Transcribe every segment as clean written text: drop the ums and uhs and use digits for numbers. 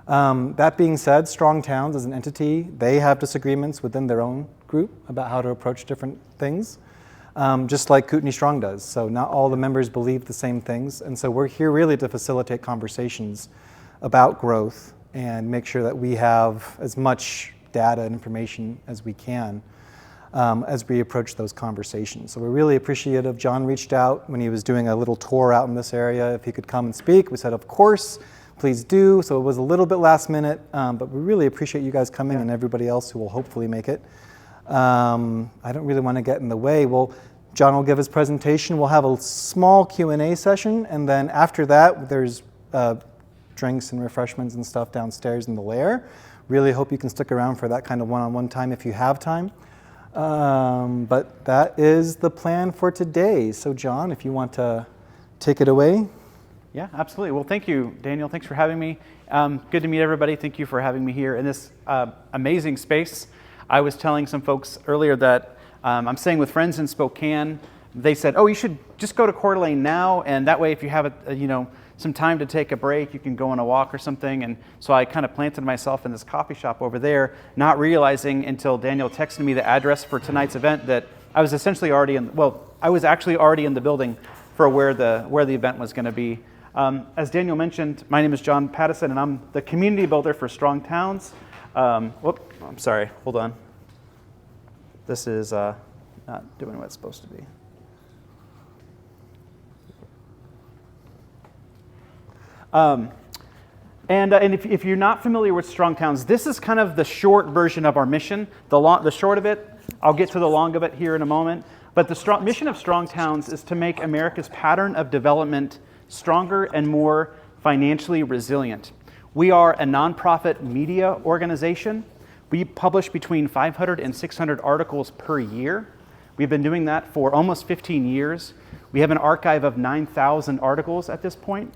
That being said, Strong Towns as an entity, they have disagreements within their own group about how to approach different things, just like Kootenai Strong does. So not all the members believe the same things, and so we're here really to facilitate conversations about growth and make sure that we have as much data and information as we can as we approach those conversations. So we're really appreciative. John reached out when he was doing a little tour out in this area if he could come and speak. We said, of course, please do. So it was a little bit last minute, but we really appreciate you guys coming and everybody else who will hopefully make it. I don't really want to get in the way. Well, John will give his presentation. We'll have a small Q&A session, and then after that, there's drinks and refreshments and stuff downstairs in the lair. Really hope you can stick around for that kind of one-on-one time if you have time. But that is the plan for today. So John, if you want to take it away. Yeah, absolutely. Well, thank you, Daniel. Thanks for having me. Good to meet everybody. Thank you for having me here in this amazing space. I was telling some folks earlier that I'm staying with friends in Spokane. They said, oh, you should just go to Coeur d'Alene now, and that way if you have some time to take a break, you can go on a walk or something. And so I kind of planted myself in this coffee shop over there, not realizing until Daniel texted me the address for tonight's event that I was essentially already I was actually already in the building for where the event was going to be. As Daniel mentioned, my name is John Pattison, and I'm the community builder for Strong Towns. I'm sorry, hold on. This is not doing what it's supposed to be. And if you're not familiar with Strong Towns, this is kind of the short version of our mission. The short of it, I'll get to the long of it here in a moment. But the mission of Strong Towns is to make America's pattern of development stronger and more financially resilient. We are a nonprofit media organization. We publish between 500 and 600 articles per year. We've been doing that for almost 15 years. We have an archive of 9,000 articles at this point.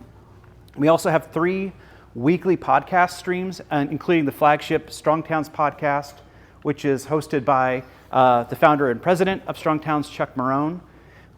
We also have 3 weekly podcast streams, including the flagship Strong Towns podcast, which is hosted by the founder and president of Strong Towns, Chuck Marone.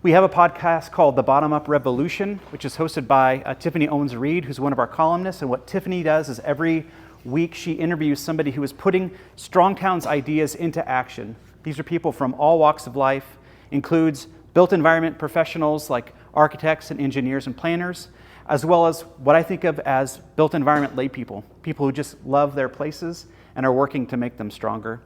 We have a podcast called The Bottom Up Revolution, which is hosted by Tiffany Owens-Reed, who's one of our columnists. And what Tiffany does is every week she interviews somebody who is putting Strong Towns ideas into action. These are people from all walks of life, includes built environment professionals like architects and engineers and planners, as well as what I think of as built environment lay people who just love their places and are working to make them stronger.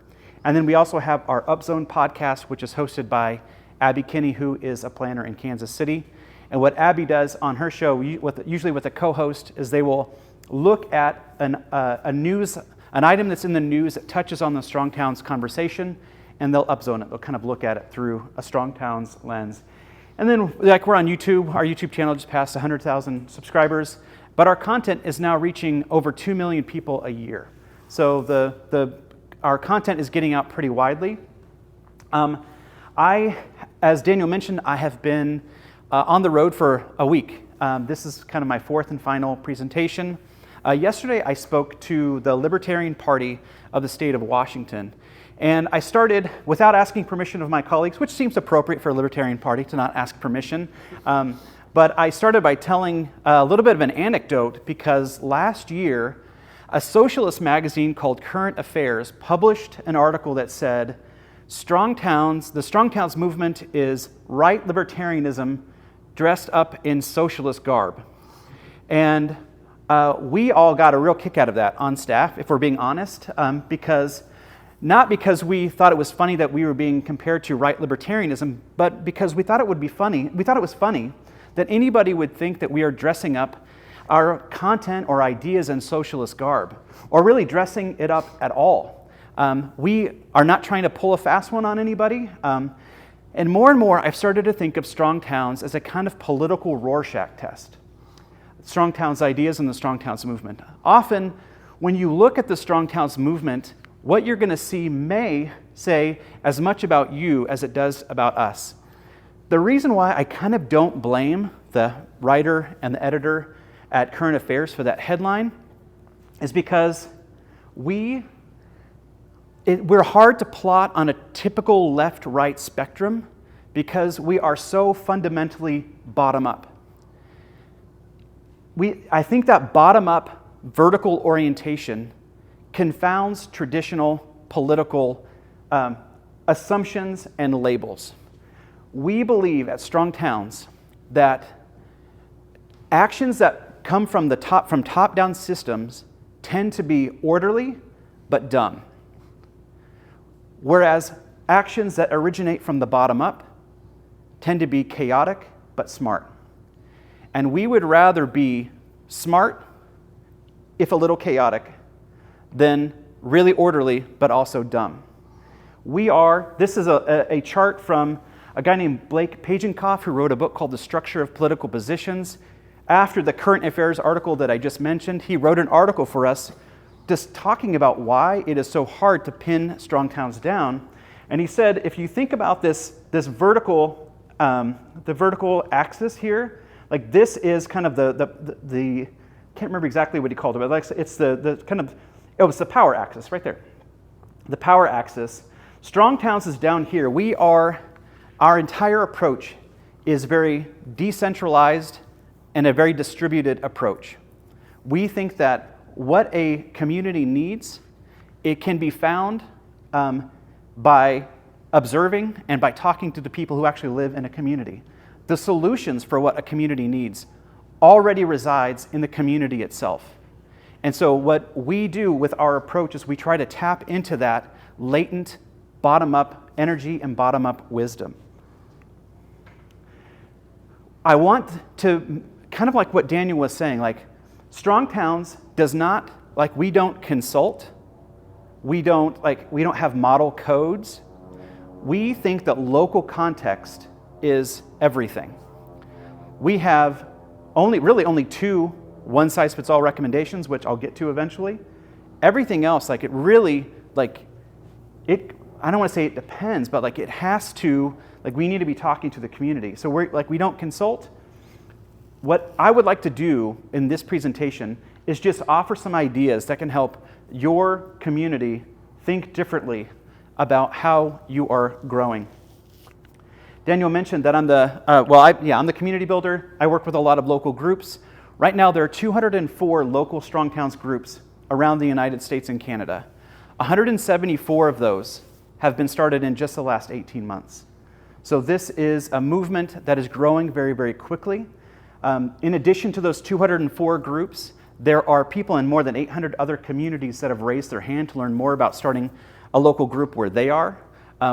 And then we also have our Upzone podcast, which is hosted by Abby Kinney, who is a planner in Kansas City. And what Abby does on her show, usually with a co-host, is they will look at an item that's in the news that touches on the Strong Towns conversation, and they'll upzone it. They'll kind of look at it through a Strong Towns lens. And then, like, we're on YouTube. Our YouTube channel just passed 100,000 subscribers, but our content is now reaching over 2 million people a year. So our content is getting out pretty widely. As Daniel mentioned, I have been on the road for a week. This is kind of my 4th and final presentation. Yesterday, I spoke to the Libertarian Party of the state of Washington. And I started without asking permission of my colleagues, which seems appropriate for a Libertarian Party to not ask permission. But I started by telling a little bit of an anecdote because last year, a socialist magazine called Current Affairs published an article that said, the Strong Towns movement is right libertarianism dressed up in socialist garb. And we all got a real kick out of that on staff, if we're being honest, not because we thought it was funny that we were being compared to right libertarianism, but because we thought it would be funny. We thought it was funny that anybody would think that we are dressing up our content or ideas in socialist garb, or really dressing it up at all. We are not trying to pull a fast one on anybody. And more, I've started to think of Strong Towns as a kind of political Rorschach test. Strong Towns ideas and the Strong Towns movement. Often, when you look at the Strong Towns movement, what you're going to see may say as much about you as it does about us. The reason why I kind of don't blame the writer and the editor at Current Affairs for that headline is because we're hard to plot on a typical left-right spectrum because we are so fundamentally bottom-up. I think that bottom-up vertical orientation confounds traditional political assumptions and labels. We believe at Strong Towns that actions that come from top-down systems tend to be orderly but dumb, whereas actions that originate from the bottom up tend to be chaotic but smart. And we would rather be smart, if a little chaotic, than really orderly but also dumb. This is a chart from a guy named Blake Pagenkopf, who wrote a book called The Structure of Political Positions. After the current affairs article that I just mentioned, he wrote an article for us just talking about why it is so hard to pin strong towns down. And he said, if you think about this vertical, the vertical axis here, like this is kind of the can't remember exactly what he called it, but like it's the kind of, it was the power axis right there. The power axis. Strong Towns is down here. Our entire approach is very decentralized and a very distributed approach. We think that what a community needs, it can be found by observing and by talking to the people who actually live in a community. The solutions for what a community needs already resides in the community itself. And so what we do with our approach is we try to tap into that latent bottom-up energy and bottom-up wisdom. I want to, kind of like what Daniel was saying, like Strong Towns does not, like we don't consult, we don't have model codes. We think that local context is everything. We have only two one-size-fits-all recommendations, which I'll get to eventually. Everything else, I don't want to say it depends, but it has to, we need to be talking to the community. So we don't consult. What I would like to do in this presentation is just offer some ideas that can help your community think differently about how you are growing. Daniel mentioned that I'm the community builder. I work with a lot of local groups. Right now there are 204 local Strong Towns groups around the United States and Canada. 174 of those have been started in just the last 18 months. So this is a movement that is growing very, very quickly. In addition to those 204 groups, there are people in more than 800 other communities that have raised their hand to learn more about starting a local group where they are.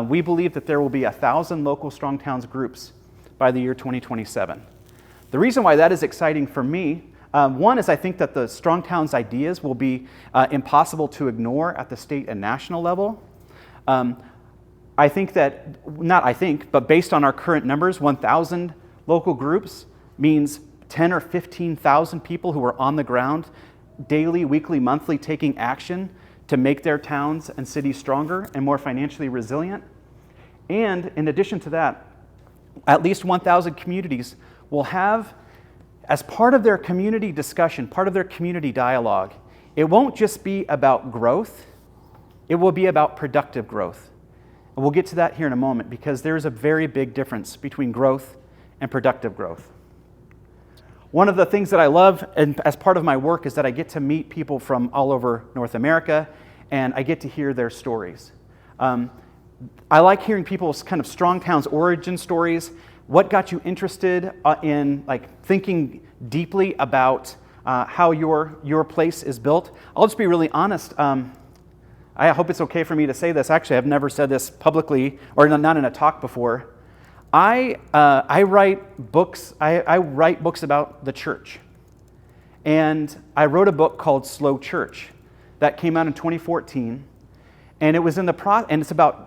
We believe that there will be 1,000 local Strong Towns groups by the year 2027. The reason why that is exciting for me, one is I think that the Strong Towns ideas will be impossible to ignore at the state and national level. But based on our current numbers, 1,000 local groups means 10 or 15,000 people who are on the ground daily, weekly, monthly taking action to make their towns and cities stronger and more financially resilient. And in addition to that, at least 1,000 communities will have, as part of their community discussion, part of their community dialogue, it won't just be about growth, it will be about productive growth. And we'll get to that here in a moment because there's a very big difference between growth and productive growth. One of the things that I love, and as part of my work, is that I get to meet people from all over North America, and I get to hear their stories. I like hearing people's kind of Strong Towns origin stories. What got you interested in thinking deeply about how your place is built? I'll just be really honest. I hope it's okay for me to say this. Actually, I've never said this publicly or not in a talk before. I write books. I write books about the church, and I wrote a book called Slow Church that came out in 2014, and it was and it's about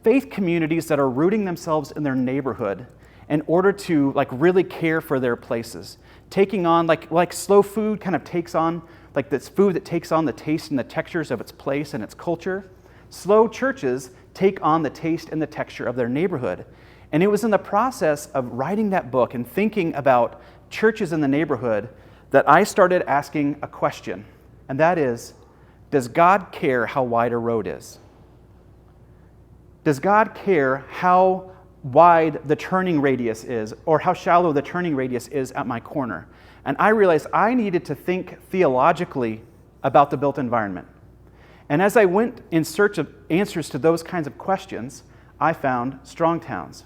faith communities that are rooting themselves in their neighborhood in order to really care for their places, taking on like slow food kind of takes on this food that takes on the taste and the textures of its place and its culture. Slow churches take on the taste and the texture of their neighborhood. And it was in the process of writing that book and thinking about churches in the neighborhood that I started asking a question, and that is, does God care how wide a road is? Does God care how wide the turning radius is or how shallow the turning radius is at my corner? And I realized I needed to think theologically about the built environment. And as I went in search of answers to those kinds of questions, I found Strong Towns.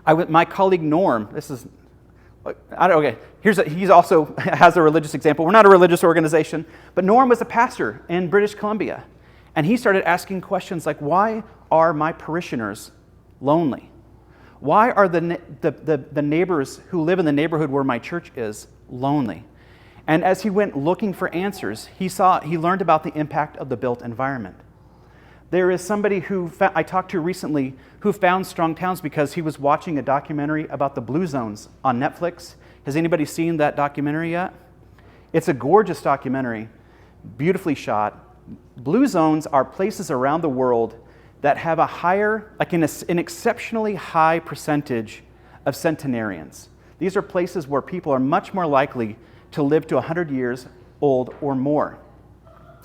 My colleague Norm, he's also has a religious example. We're not a religious organization, but Norm was a pastor in British Columbia. And he started asking questions like, why are my parishioners lonely? Why are the neighbors who live in the neighborhood where my church is lonely? And as he went looking for answers, he learned about the impact of the built environment. There is somebody who I talked to recently who found Strong Towns because he was watching a documentary about the blue zones on Netflix. Has anybody seen that documentary yet? It's a gorgeous documentary, beautifully shot. Blue zones are places around the world that have an exceptionally high percentage of centenarians. These are places where people are much more likely to live to 100 years old or more.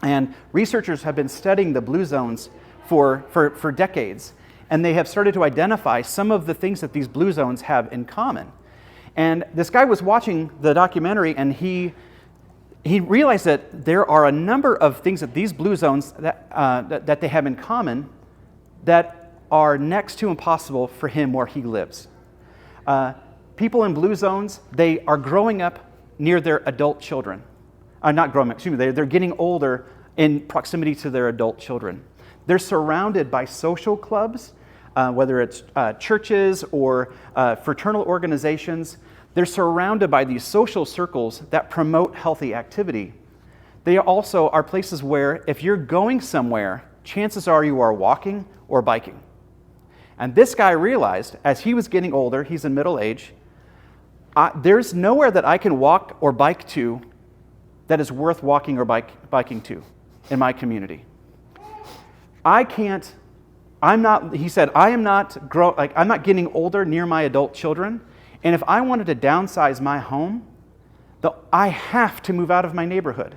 And researchers have been studying the blue zones for decades, and they have started to identify some of the things that these blue zones have in common. And this guy was watching the documentary, and he realized that there are a number of things that these blue zones that they have in common that are next to impossible for him where he lives. People in blue zones, they are growing up near their adult children. Not growing up, excuse me, they're getting older in proximity to their adult children. They're surrounded by social clubs, whether it's churches or fraternal organizations. They're surrounded by these social circles that promote healthy activity. They also are places where if you're going somewhere, chances are you are walking or biking. And this guy realized, as he was getting older, he's in middle age, there's nowhere that I can walk or bike to that is worth walking or biking to in my community. He said, I'm not getting older near my adult children, and if I wanted to downsize my home, I have to move out of my neighborhood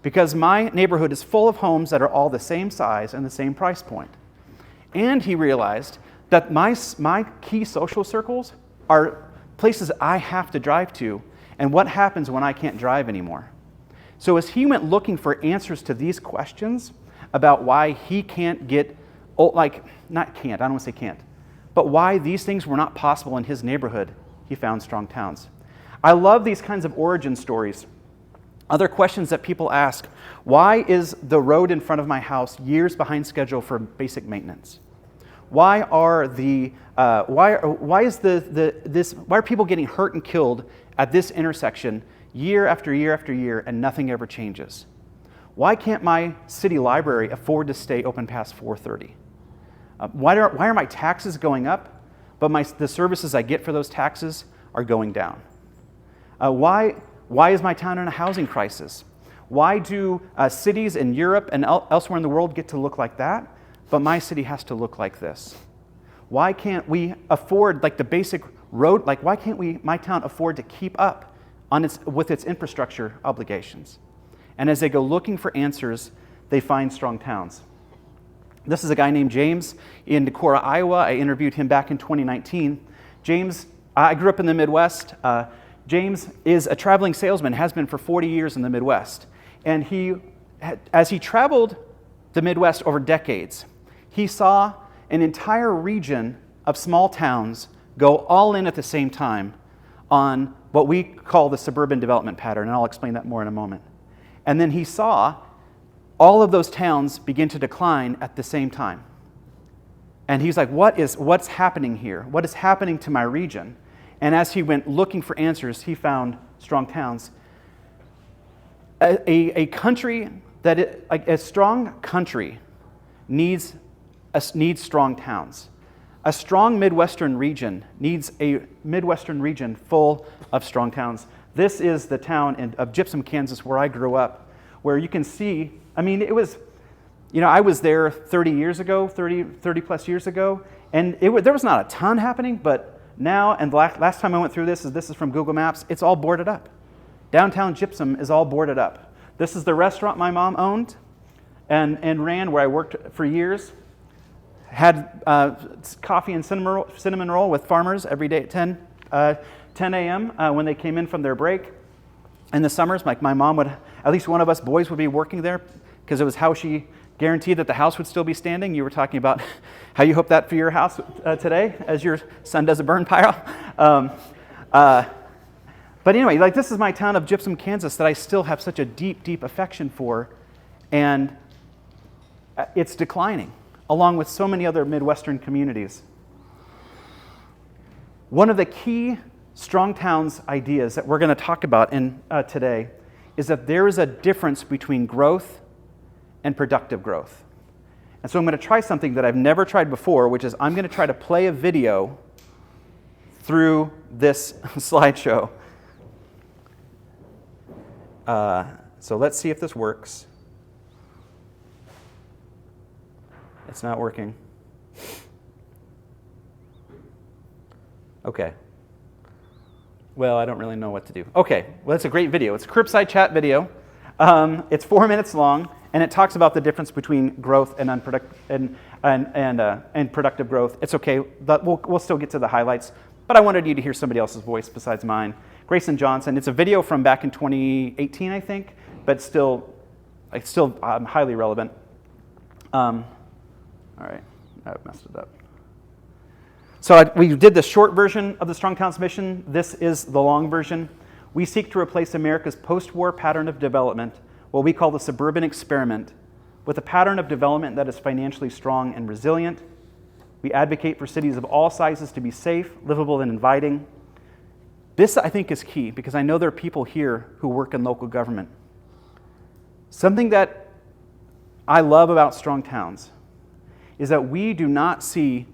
because my neighborhood is full of homes that are all the same size and the same price point. And he realized that my key social circles are places I have to drive to, and what happens when I can't drive anymore. So as he went looking for answers to these questions about why he can't get, I don't want to say can't, but why these things were not possible in his neighborhood, he found Strong Towns. I love these kinds of origin stories. Other questions that people ask: why is the road in front of my house years behind schedule for basic maintenance? Why are people getting hurt and killed at this intersection year after year after year and nothing ever changes? Why can't my city library afford to stay open past 4:30? Why are my taxes going up, but the services I get for those taxes are going down? Why is my town in a housing crisis? Why do cities in Europe and elsewhere in the world get to look like that, but my city has to look like this? Why can't we afford the basic road? Why can't my town afford to keep up with its infrastructure obligations? And as they go looking for answers, they find Strong Towns. This is a guy named James in Decorah, Iowa. I interviewed him back in 2019. James, I grew up in the Midwest. James is a traveling salesman, has been for 40 years in the Midwest. And as he traveled the Midwest over decades, he saw an entire region of small towns go all in at the same time on what we call the suburban development pattern, and I'll explain that more in a moment. And then he saw all of those towns begin to decline at the same time. And he's like, what's happening here? What is happening to my region? And as he went looking for answers, he found Strong Towns. A country a strong country needs strong towns. A strong Midwestern region needs a Midwestern region full of strong towns. This is the town of Gypsum, Kansas, where I grew up, where you can see, it was, I was there 30 plus years ago, and there was not a ton happening, but now, and last time I went through this is from Google Maps, it's all boarded up. Downtown Gypsum is all boarded up. This is the restaurant my mom owned and ran, where I worked for years. Had coffee and cinnamon roll with farmers every day at 10 a.m. When they came in from their break. In the summers, my mom would at least one of us boys would be working there because it was how she guaranteed that the house would still be standing. You were talking about how you hope that for your house today as your son does a burn pile. But anyway, like this is my town of Gypsum, Kansas that I still have such a deep, deep affection for, and it's declining, along with so many other Midwestern communities. One of the key Strong Towns ideas that we're going to talk about today is that there is a difference between growth and productive growth. And so I'm going to try something that I've never tried before, which is I'm going to try to play a video through this slideshow. So let's see if this works. It's not working. Okay. Well, I don't really know what to do. Okay, well, it's a great video. It's a curbside chat video. It's 4 minutes long, and it talks about the difference between growth and productive growth. It's okay, but we'll still get to the highlights. But I wanted you to hear somebody else's voice besides mine. Grayson Johnson. It's a video from back in 2018, I think, but still highly relevant. All right, I messed it up. So we did the short version of the Strong Towns mission. This is the long version. We seek to replace America's post-war pattern of development, what we call the suburban experiment, with a pattern of development that is financially strong and resilient. We advocate for cities of all sizes to be safe, livable, and inviting. This, I think, is key because I know there are people here who work in local government. Something that I love about Strong Towns is that we do not see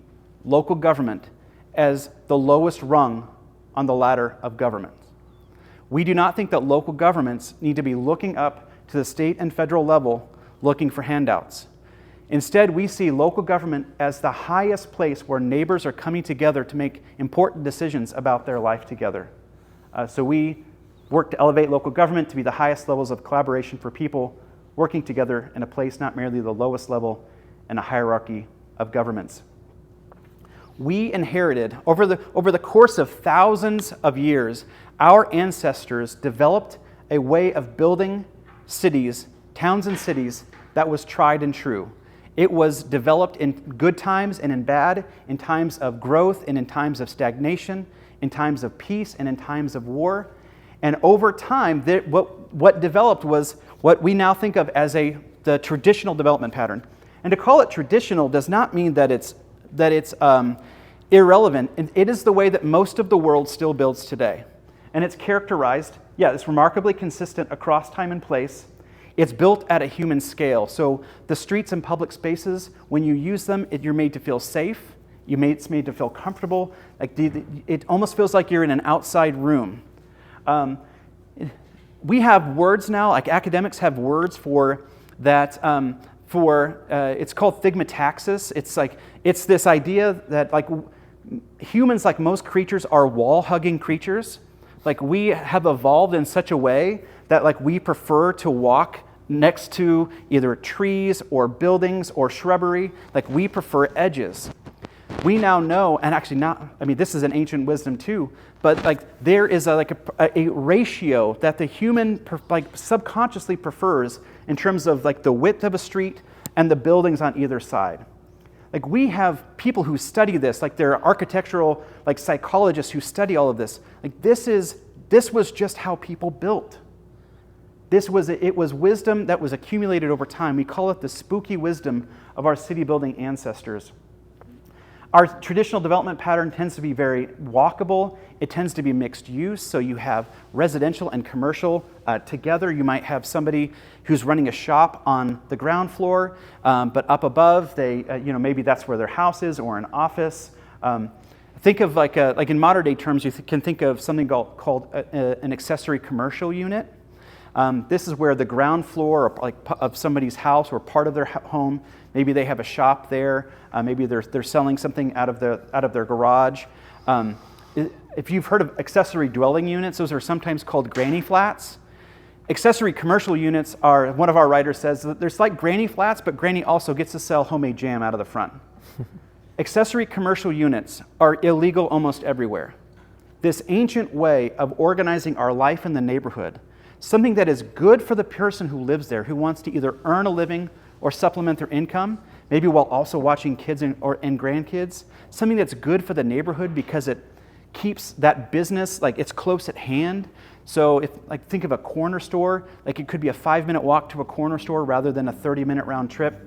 local government as the lowest rung on the ladder of government. We do not think that local governments need to be looking up to the state and federal level looking for handouts. Instead, we see local government as the highest place where neighbors are coming together to make important decisions about their life together. So we work to elevate local government to be the highest levels of collaboration for people working together in a place not merely the lowest level in a hierarchy of governments. We inherited, over the course of thousands of years, our ancestors developed a way of building cities, towns and cities, that was tried and true. It was developed in good times and in bad, in times of growth and in times of stagnation, in times of peace and in times of war. And over time, what developed was what we now think of as the traditional development pattern. And to call it traditional does not mean that it's irrelevant. It is the way that most of the world still builds today. And it's characterized, it's remarkably consistent across time and place. It's built at a human scale. So the streets and public spaces, when you use them, you're made to feel safe. It's made to feel comfortable. It almost feels like you're in an outside room. We have words now, like academics have words for that. It's called thigmotaxis. It's this idea that humans, like most creatures, are wall-hugging creatures. We have evolved in such a way that we prefer to walk next to either trees or buildings or shrubbery. We prefer edges. We now know, and actually this is an ancient wisdom too, but there is a ratio that the human subconsciously prefers in terms of the width of a street and the buildings on either side. We have people who study this, there are architectural psychologists who study all of this. This was just how people built. It was wisdom that was accumulated over time. We call it the spooky wisdom of our city building ancestors. Our traditional development pattern tends to be very walkable. It tends to be mixed use, so you have residential and commercial together. You might have somebody who's running a shop on the ground floor, but up above, maybe that's where their house is or an office. Think of in modern day terms, you can think of something called an accessory commercial unit. This is where the ground floor of somebody's house or part of their home, maybe they have a shop there, maybe they're selling something out of their garage. If you've heard of accessory dwelling units, those are sometimes called granny flats. Accessory commercial units are, one of our writers says, that there's like granny flats, but granny also gets to sell homemade jam out of the front. Accessory commercial units are illegal almost everywhere. This ancient way of organizing our life in the neighborhood something that is good for the person who lives there, who wants to either earn a living or supplement their income, maybe while also watching kids and grandkids, something that's good for the neighborhood because it keeps that business, like it's close at hand. So if, like, think of a corner store, like it could be a 5-minute walk to a corner store rather than a 30-minute round trip.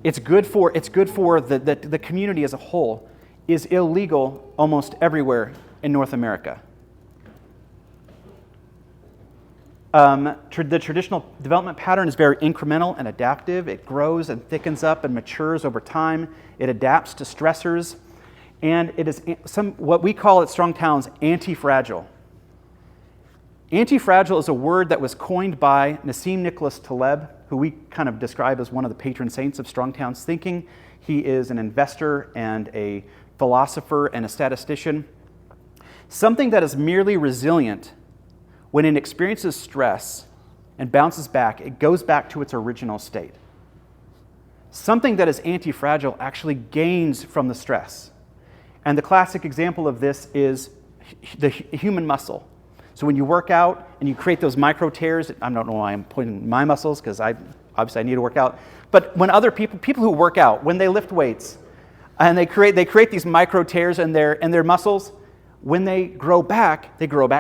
It's good for the community as a whole. Is illegal almost everywhere in North America. The traditional development pattern is very incremental and adaptive. It grows and thickens up and matures over time. It adapts to stressors. And it is what we call at Strong Towns anti-fragile. Anti-fragile is a word that was coined by Nassim Nicholas Taleb, who we kind of describe as one of the patron saints of Strong Towns thinking. He is an investor and a philosopher and a statistician. Something that is merely resilient when it experiences stress and bounces back, it goes back to its original state. Something that is anti-fragile actually gains from the stress. And the classic example of this is the human muscle. So when you work out and you create those micro tears, I don't know why I'm pointing my muscles, because obviously I need to work out. But when other people who work out, when they lift weights, and they create these micro tears in their muscles, when they grow back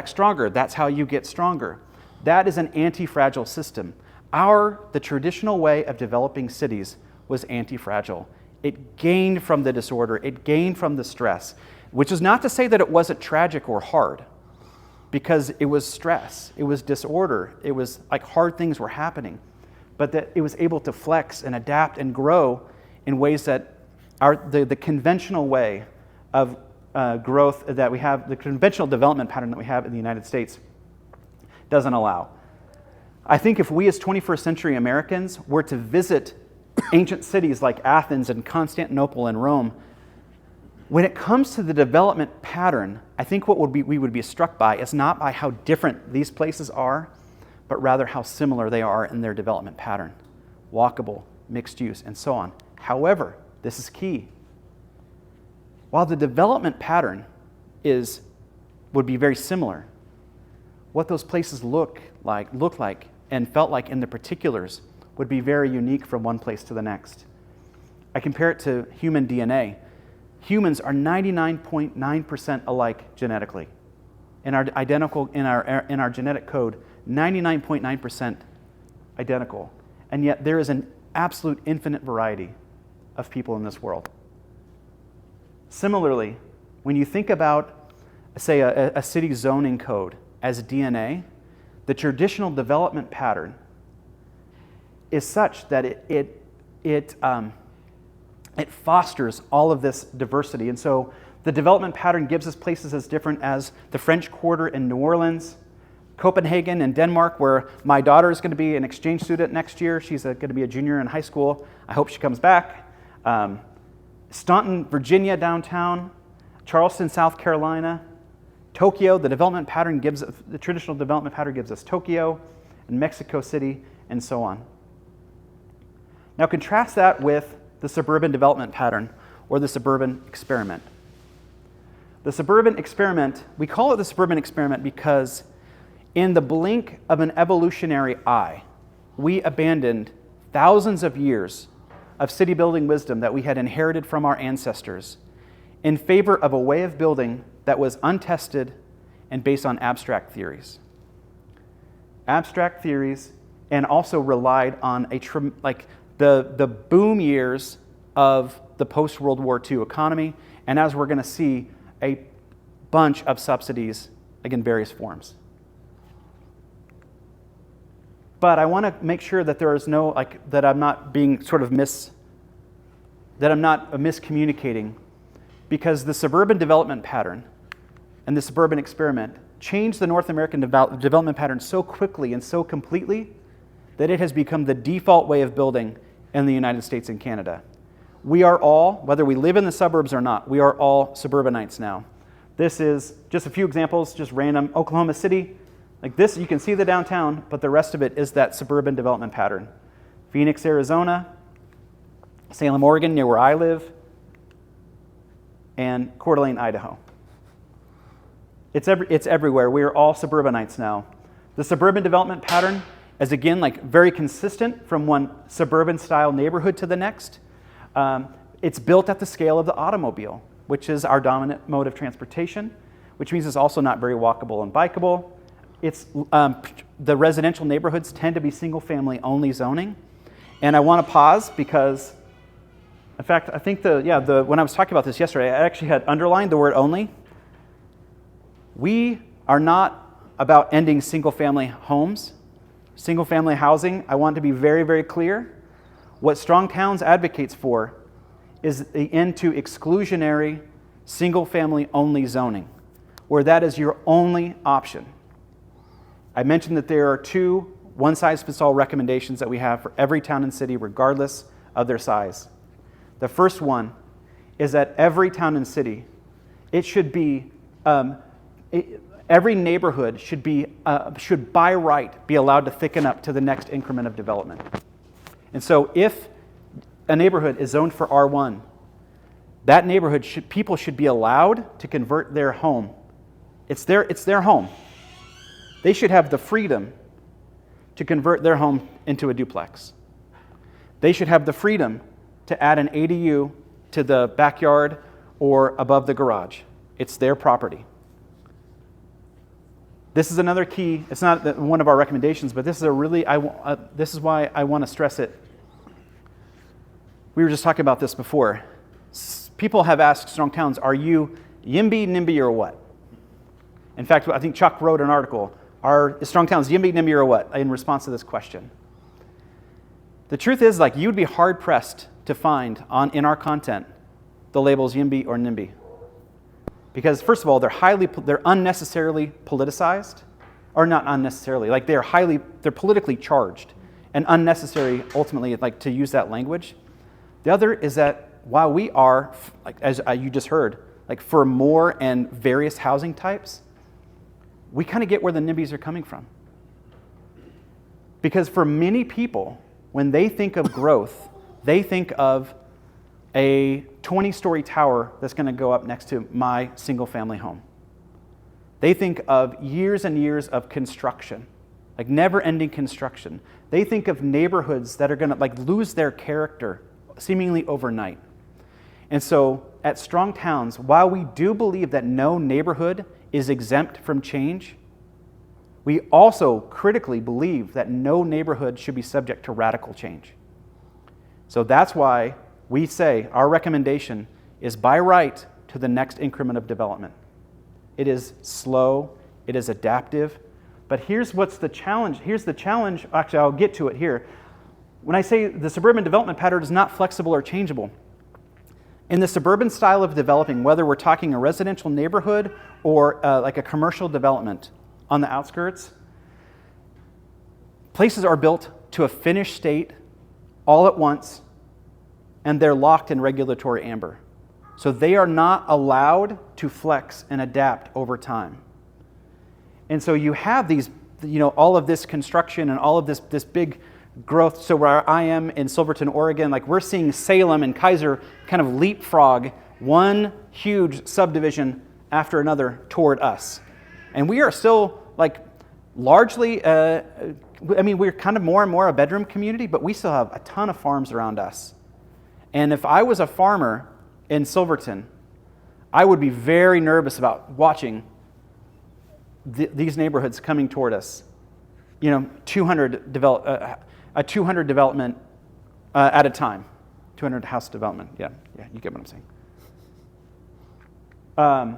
stronger. That's how you get stronger. That is an anti-fragile system. The traditional way of developing cities was anti-fragile. It gained from the disorder, it gained from the stress, which is not to say that it wasn't tragic or hard, because it was stress, it was disorder, it was like hard things were happening, but that it was able to flex and adapt and grow in ways that the conventional way of growth that we have, the conventional development pattern that we have in the United States doesn't allow. I think if we as 21st century Americans were to visit ancient cities like Athens and Constantinople and Rome, when it comes to the development pattern, I think what we would be struck by is not by how different these places are, but rather how similar they are in their development pattern. Walkable, mixed use, and so on. However, this is key. While the development pattern would be very similar, what those places look like and felt like in the particulars would be very unique from one place to the next. I compare it to human DNA. Humans are 99.9% alike genetically. In our genetic code, 99.9% identical. And yet there is an absolute infinite variety of people in this world. Similarly, when you think about, say, a city zoning code as DNA, the traditional development pattern is such that it fosters all of this diversity. And so the development pattern gives us places as different as the French Quarter in New Orleans, Copenhagen in Denmark, where my daughter is going to be an exchange student next year. She's going to be a junior in high school. I hope she comes back. Staunton, Virginia downtown, Charleston, South Carolina, Tokyo, the traditional development pattern gives us Tokyo, and Mexico City, and so on. Now contrast that with the suburban development pattern, or the suburban experiment. The suburban experiment, we call it the suburban experiment because in the blink of an evolutionary eye, we abandoned thousands of years of city building wisdom that we had inherited from our ancestors in favor of a way of building that was untested and based on abstract theories. Abstract theories, and also relied on the boom years of the post-World War II economy, and as we're going to see, a bunch of subsidies, in various forms. But I want to make sure that there is no, that I'm not being that I'm not miscommunicating, because the suburban development pattern and the suburban experiment changed the North American development pattern so quickly and so completely that it has become the default way of building in the United States and Canada. We are all, whether we live in the suburbs or not, we are all suburbanites now. This is just a few examples, just random. Oklahoma City, like this, you can see the downtown, but the rest of it is that suburban development pattern. Phoenix, Arizona, Salem, Oregon, near where I live, and Coeur d'Alene, Idaho. It's everywhere. We are all suburbanites now. The suburban development pattern is, again, like very consistent from one suburban style neighborhood to the next. It's built at the scale of the automobile, which is our dominant mode of transportation, which means it's also not very walkable and bikeable. It's, the residential neighborhoods tend to be single family only zoning. And I want to pause because, in fact, I think when I was talking about this yesterday, I actually had underlined the word only. We are not about ending single family homes, single family housing. I want to be very, very clear. What Strong Towns advocates for is the end to exclusionary single family only zoning, where that is your only option. I mentioned that there are 2 one-size-fits-all recommendations that we have for every town and city, regardless of their size. The first one is that every town and city, it should be, every neighborhood should by right be allowed to thicken up to the next increment of development. And so if a neighborhood is zoned for R1, that neighborhood people should be allowed to convert their home. It's their home. They should have the freedom to convert their home into a duplex. They should have the freedom to add an ADU to the backyard or above the garage. It's their property. This is another key. It's not one of our recommendations, but this is this is why I want to stress it. We were just talking about this before. People have asked Strong Towns, are you YIMBY, NIMBY, or what? In fact, I think Chuck wrote an article, is Strong Towns YIMBY, NIMBY, or what, in response to this question. The truth is, like, you'd be hard-pressed to find in our content the labels YIMBY or NIMBY. Because, first of all, they're unnecessarily politicized, or not unnecessarily, like they're politically charged and unnecessary, ultimately, like to use that language. The other is that while we are, like as you just heard, like for more and various housing types, we kind of get where the NIMBYs are coming from. Because for many people, when they think of growth, they think of a 20-story tower that's going to go up next to my single-family home. They think of years and years of construction, like never-ending construction. They think of neighborhoods that are going to like lose their character seemingly overnight. And so at Strong Towns, while we do believe that no neighborhood is exempt from change, we also critically believe that no neighborhood should be subject to radical change. So that's why we say our recommendation is by right to the next increment of development. It is slow, it is adaptive, but here's what's the challenge. Here's the challenge, actually I'll get to it here. When I say the suburban development pattern is not flexible or changeable, in the suburban style of developing, whether we're talking a residential neighborhood or like a commercial development on the outskirts, places are built to a finished state all at once, and they're locked in regulatory amber. So they are not allowed to flex and adapt over time. And so you have these, all of this construction and all of this big growth. So where I am in Silverton, Oregon, like we're seeing Salem and Kaiser kind of leapfrog one huge subdivision after another toward us. And we are still like largely, we're kind of more and more a bedroom community, but we still have a ton of farms around us. And if I was a farmer in Silverton, I would be very nervous about watching these neighborhoods coming toward us. 200 development at a time, 200 house development. Yeah, you get what I'm saying.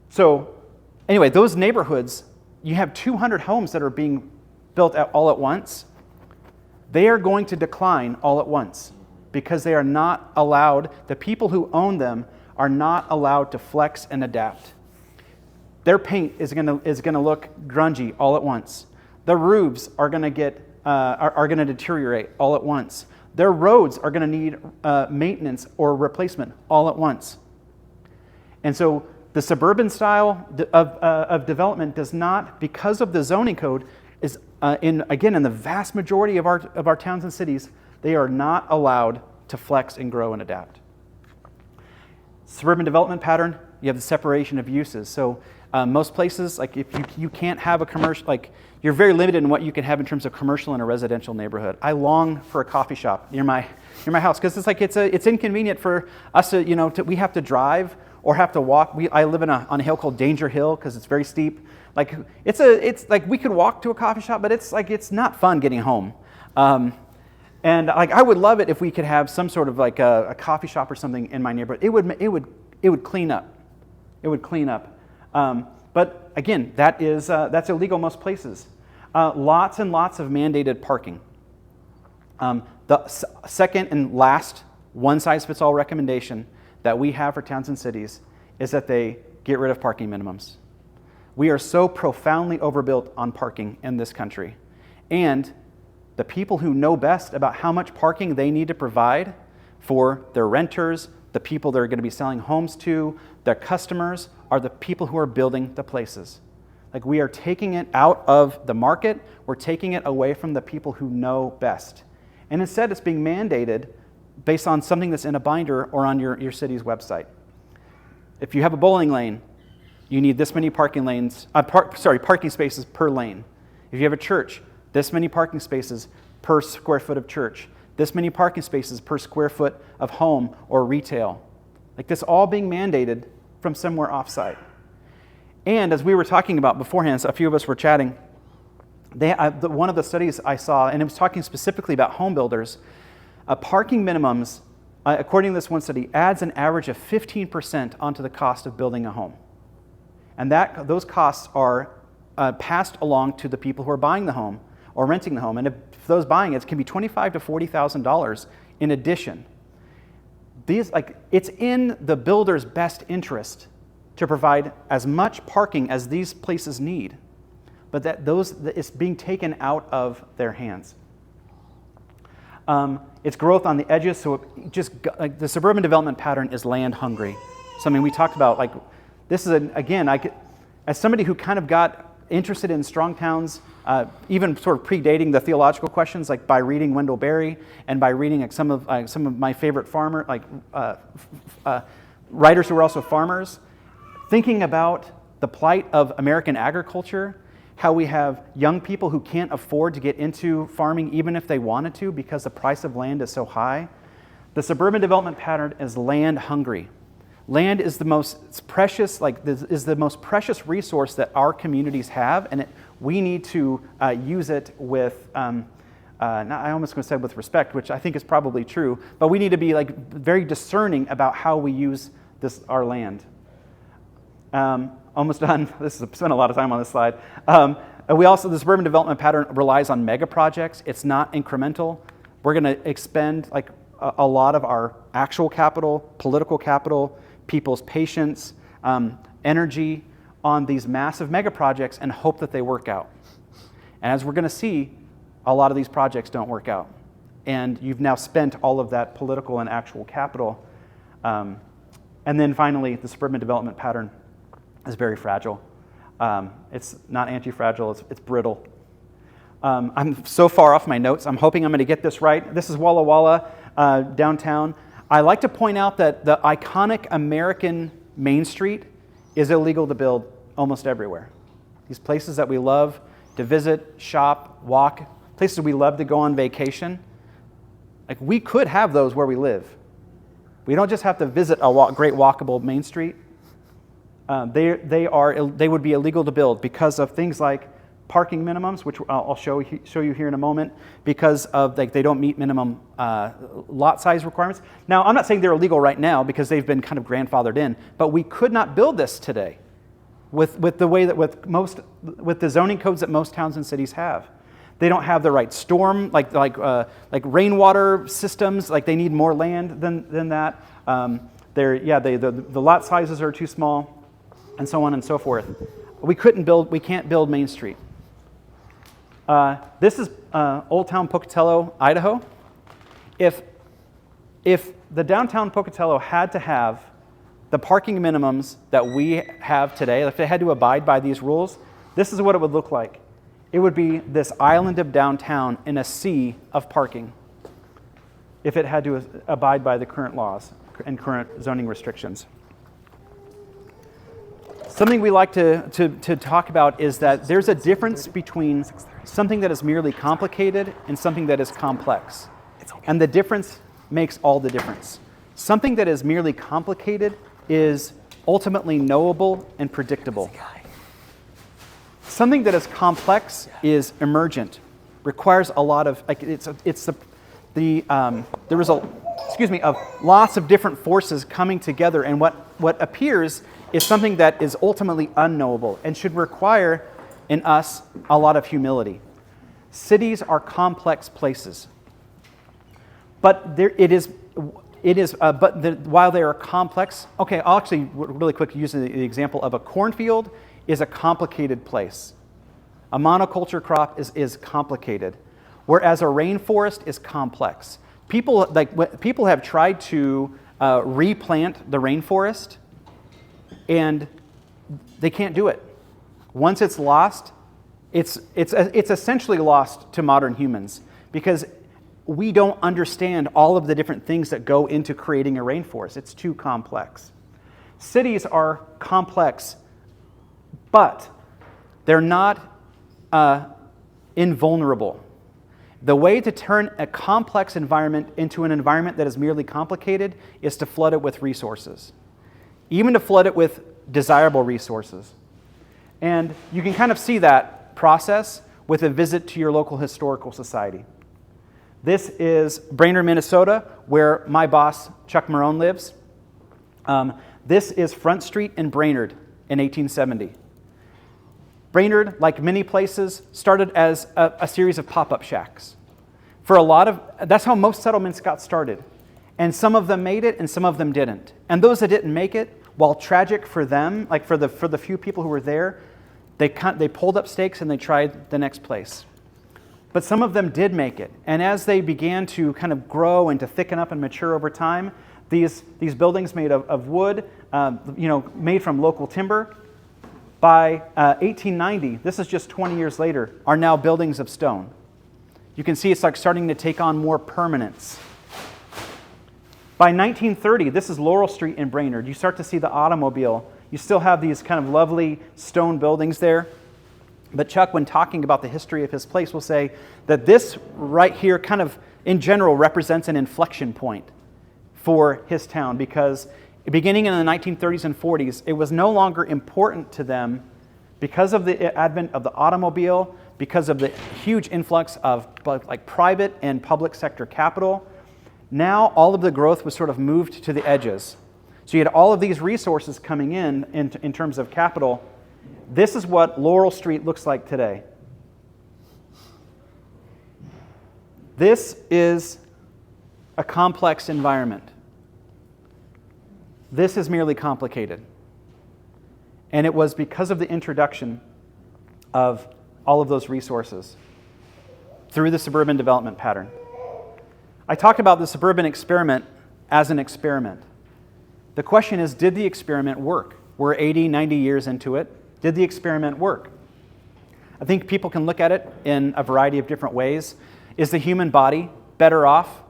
So anyway, those neighborhoods, you have 200 homes that are being built all at once. They are going to decline all at once because they are not allowed, the people who own them are not allowed to flex and adapt. Their paint is going to look grungy all at once. The roofs are going to deteriorate all at once. Their roads are going to need maintenance or replacement all at once. And so the suburban style of development does not, because of the zoning code, is in the vast majority of our towns and cities, they are not allowed to flex and grow and adapt. Suburban development pattern, you have the separation of uses. So most places, like if you can't have a commercial, like you're very limited in what you can have in terms of commercial in a residential neighborhood. I long for a coffee shop near my house because it's inconvenient for us to, we have to drive or have to walk. I live on a hill called Danger Hill because it's very steep. Like it's like we could walk to a coffee shop, but it's not fun getting home. And I would love it if we could have some sort of like a coffee shop or something in my neighborhood. It would clean up. It would clean up. But again, that's illegal most places. Lots and lots of mandated parking. The second and last one-size-fits-all recommendation that we have for towns and cities is that they get rid of parking minimums. We are so profoundly overbuilt on parking in this country. And the people who know best about how much parking they need to provide for their renters, the people they're going to be selling homes to, their customers, are the people who are building the places. Like, we are taking it out of the market, we're taking it away from the people who know best. And instead it's being mandated based on something that's in a binder or on your city's website. If you have a bowling lane, you need this many parking spaces per lane. If you have a church, this many parking spaces per square foot of church. This many parking spaces per square foot of home or retail. Like, this all being mandated from somewhere offsite. And as we were talking about beforehand, so a few of us were chatting, one of the studies I saw, and it was talking specifically about home builders, parking minimums, according to this one study, adds an average of 15% onto the cost of building a home. And those costs are passed along to the people who are buying the home or renting the home. And if those buying it can be $25,000 to $40,000 in addition. It's in the builder's best interest to provide as much parking as these places need, but it's being taken out of their hands. It's growth on the edges, so the suburban development pattern is land hungry. So we talked about, this is as somebody who kind of got interested in strong towns, even sort of predating the theological questions, like by reading Wendell Berry and by reading some of my favorite writers who were also farmers, thinking about the plight of American agriculture, how we have young people who can't afford to get into farming even if they wanted to because the price of land is so high. The suburban development pattern is land hungry. Land is the most precious, resource that our communities have, and we need to use it with, I almost said with respect, which I think is probably true, but we need to be very discerning about how we use our land. Almost done. I spent a lot of time on this slide. The suburban development pattern relies on mega projects. It's not incremental. We're going to expend a lot of our actual capital, political capital, people's patience, energy on these massive mega projects and hope that they work out. And as we're going to see, a lot of these projects don't work out. And you've now spent all of that political and actual capital. And then finally, the suburban development pattern is very fragile. It's not anti-fragile, it's brittle. I'm so far off my notes. I'm hoping I'm going to get this right. This is Walla Walla downtown. I like to point out that the iconic American Main Street is illegal to build almost everywhere. These places that we love to visit, shop, walk, places we love to go on vacation, we could have those where we live. We don't just have to visit a great walkable Main Street. They would be illegal to build because of things like parking minimums, which I'll show you here in a moment, because of they don't meet minimum lot size requirements. Now, I'm not saying they're illegal right now because they've been kind of grandfathered in, but we could not build this today with the zoning codes that most towns and cities have. They don't have the right storm, like rainwater systems. They need more land than that. The lot sizes are too small, and so on and so forth. We can't build Main Street. This is Old Town Pocatello, Idaho. If the downtown Pocatello had to have the parking minimums that we have today, if they had to abide by these rules, this is what it would look like. It would be this island of downtown in a sea of parking if it had to abide by the current laws and current zoning restrictions. Something we like to talk about is that there's a difference between something that is merely complicated and something that is complex. And the difference makes all the difference. Something that is merely complicated is ultimately knowable and predictable. Something that is complex is emergent, requires a lot of, like there was of lots of different forces coming together, and what appears is something that is ultimately unknowable and should require in us a lot of humility. Cities are complex places, but while they are complex, okay, I'll actually really quick use the example of a cornfield is a complicated place. A monoculture crop is complicated, whereas a rainforest is complex. People have tried to replant the rainforest, and they can't do it. Once it's lost, it's essentially lost to modern humans because we don't understand all of the different things that go into creating a rainforest. It's too complex. Cities are complex, but they're not invulnerable. The way to turn a complex environment into an environment that is merely complicated is to flood it with resources, even to flood it with desirable resources. And you can kind of see that process with a visit to your local historical society. This is Brainerd, Minnesota, where my boss, Chuck Marone, lives. This is Front Street in Brainerd in 1870. Brainerd, like many places, started as a series of pop-up shacks. That's how most settlements got started. And some of them made it and some of them didn't. And those that didn't make it, while tragic for them, like for the few people who were there, they pulled up stakes and they tried the next place. But some of them did make it. And as they began to kind of grow and to thicken up and mature over time, these buildings made of wood, made from local timber, by 1890, this is just 20 years later, are now buildings of stone. You can see it's like starting to take on more permanence. By 1930, this is Laurel Street in Brainerd. You start to see the automobile. You still have these kind of lovely stone buildings there. But Chuck, when talking about the history of his place, will say that this right here kind of, in general, represents an inflection point for his town because beginning in the 1930s and 40s, it was no longer important to them because of the advent of the automobile, because of the huge influx of like private and public sector capital. Now all of the growth was sort of moved to the edges. So you had all of these resources coming in terms of capital. This is what Laurel Street looks like today. This is a complex environment. This is merely complicated. And it was because of the introduction of all of those resources through the suburban development pattern. I talked about the suburban experiment as an experiment. The question is, did the experiment work? We're 80, 90 years into it. Did the experiment work? I think people can look at it in a variety of different ways. Is the human body better off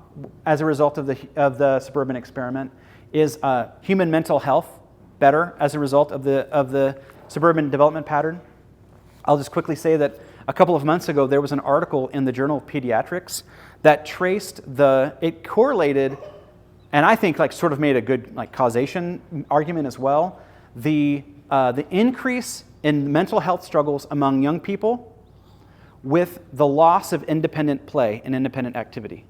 as a result of the suburban experiment? Is human mental health better as a result of the suburban development pattern? I'll just quickly say that a couple of months ago there was an article in the Journal of Pediatrics that it correlated, and I think like sort of made a good like causation argument as well. The increase in mental health struggles among young people with the loss of independent play and independent activity.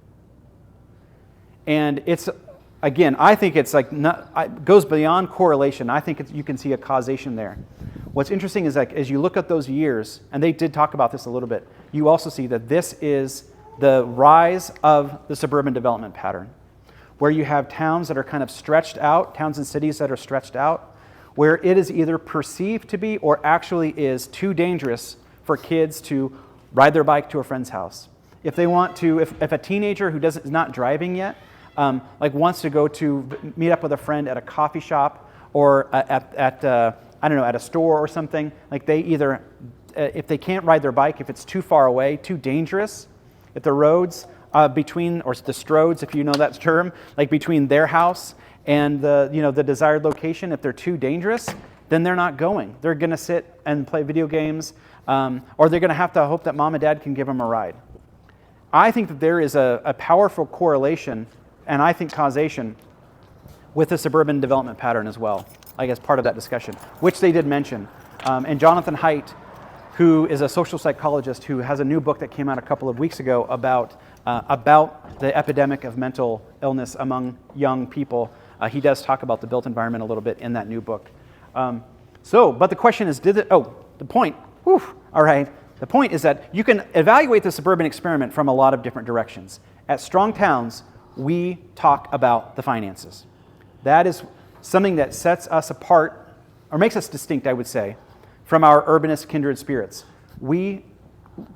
And it's, again, I think it's like it goes beyond correlation. I think you can see a causation there. What's interesting is like as you look at those years, and they did talk about this a little bit, you also see that this is the rise of the suburban development pattern, where you have towns that are kind of stretched out, towns and cities that are stretched out, where it is either perceived to be or actually is too dangerous for kids to ride their bike to a friend's house. If they want to, if a teenager who is not driving yet, wants to go to meet up with a friend at a coffee shop or at a store or something, like they either, if they can't ride their bike, if it's too far away, too dangerous, if the roads between, or the stroads, if you know that term, like between their house and the desired location, if they're too dangerous, then they're not going. They're going to sit and play video games, or they're going to have to hope that mom and dad can give them a ride. I think that there is a powerful correlation, and I think causation, with the suburban development pattern as well, I guess part of that discussion, which they did mention. And Jonathan Haidt, who is a social psychologist who has a new book that came out a couple of weeks ago about the epidemic of mental illness among young people. He does talk about the built environment a little bit in that new book. But the question is, the point is that you can evaluate the suburban experiment from a lot of different directions. At Strong Towns, we talk about the finances. That is something that sets us apart, or makes us distinct, I would say, from our urbanist kindred spirits. We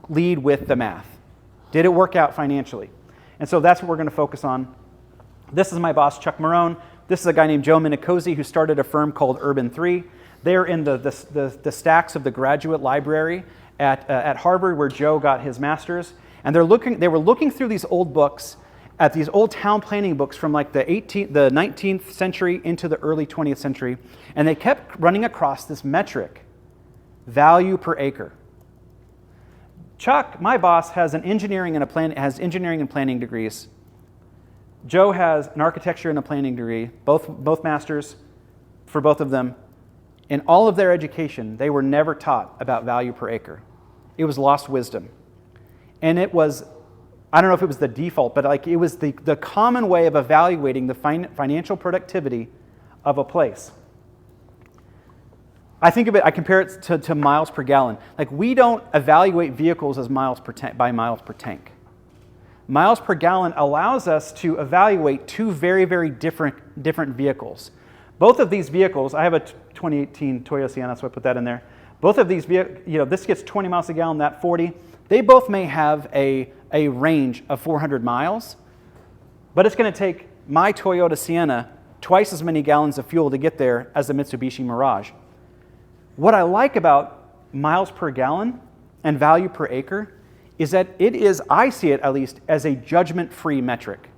lead with the math. Did it work out financially? And so that's what we're going to focus on. This is my boss, Chuck Marone. This is a guy named Joe Minicozy who started a firm called Urban 3. They're in the stacks of the graduate library at Harvard, where Joe got his master's. And they were looking through these old books, at these old town planning books from like the 19th century into the early 20th century, and they kept running across this metric, value per acre. Chuck, my boss, has engineering and planning degrees. Joe has an architecture and a planning degree, both masters for both of them. In all of their education, they were never taught about value per acre. It was lost wisdom. And it was, I don't know if it was the default, but like it was the common way of evaluating the financial productivity of a place. I compare it to miles per gallon. Like, we don't evaluate vehicles as by miles per tank. Miles per gallon allows us to evaluate two very, very different vehicles. Both of these vehicles, I have a 2018 Toyota Sienna, so I put that in there. Both of these vehicles, this gets 20 miles a gallon, that 40. They both may have a range of 400 miles, but it's going to take my Toyota Sienna twice as many gallons of fuel to get there as the Mitsubishi Mirage. What I like about miles per gallon and value per acre is that I see it at least, as a judgment-free metric.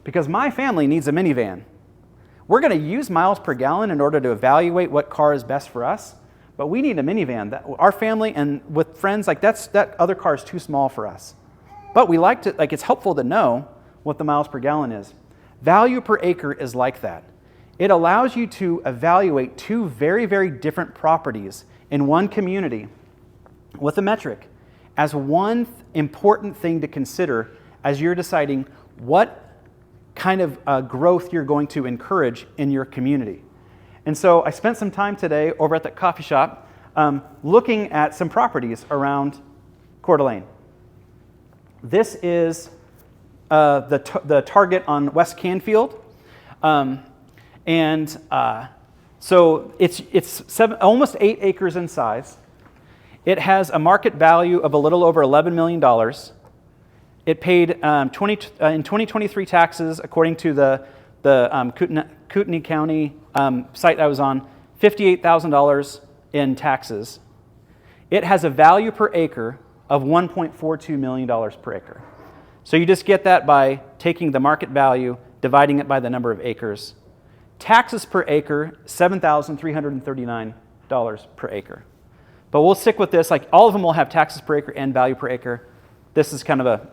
Because my family needs a minivan. We're going to use miles per gallon in order to evaluate what car is best for us, but we need a minivan. Our family and with friends, that other car is too small for us. But we it's helpful to know what the miles per gallon is. Value per acre is like that. It allows you to evaluate two very, very different properties in one community with a metric as one important thing to consider as you're deciding what kind of growth you're going to encourage in your community. And so I spent some time today over at the coffee shop looking at some properties around Coeur d'Alene. This is the target on West Canfield. So it's almost 8 acres in size. It has a market value of a little over $11 million. It paid in 2023 taxes, according to the Kootenai County site I was on, $58,000 in taxes. It has a value per acre of $1.42 million per acre. So you just get that by taking the market value, dividing it by the number of acres. Taxes per acre, $7,339 per acre. But we'll stick with this. Like, all of them will have taxes per acre and value per acre. This is kind of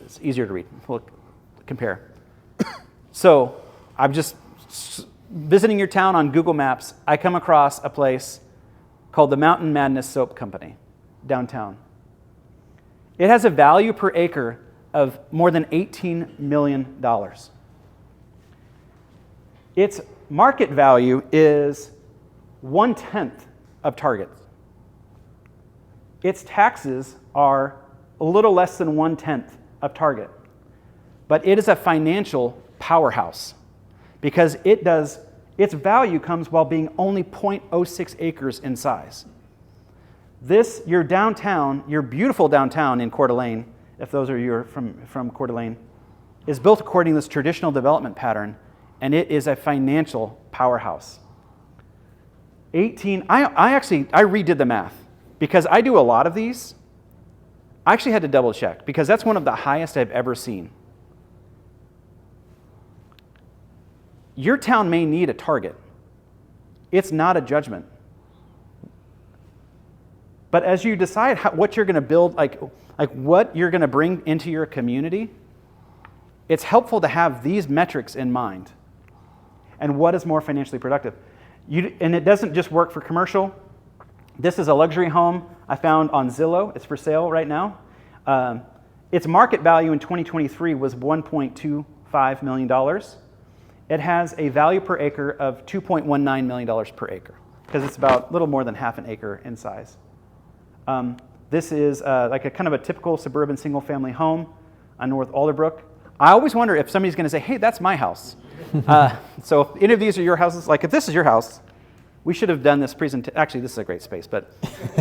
it's easier to read. We'll compare. So I'm just visiting your town on Google Maps. I come across a place called the Mountain Madness Soap Company downtown. It has a value per acre of more than $18 million. Its market value is 1/10 of Target. Its taxes are a little less than 1/10 of Target. But it is a financial powerhouse because its value comes while being only 0.06 acres in size. Your downtown, your beautiful downtown in Coeur d'Alene, if those of you are from Coeur d'Alene, is built according to this traditional development pattern, and it is a financial powerhouse. I redid the math because I do a lot of these. I actually had to double check because that's one of the highest I've ever seen. Your town may need a Target. It's not a judgment. But as you decide what you're going to build, like what you're going to bring into your community, it's helpful to have these metrics in mind. And what is more financially productive? And it doesn't just work for commercial. This is a luxury home I found on Zillow. It's for sale right now. Its market value in 2023 was $1.25 million. It has a value per acre of $2.19 million per acre, because it's about a little more than half an acre in size. This is like a kind of a typical suburban single-family home on North Alderbrook. I always wonder if somebody's going to say, hey, that's my house. So if any of these are your houses, like if this is your house, we should have done this presentation. Actually, this is a great space, but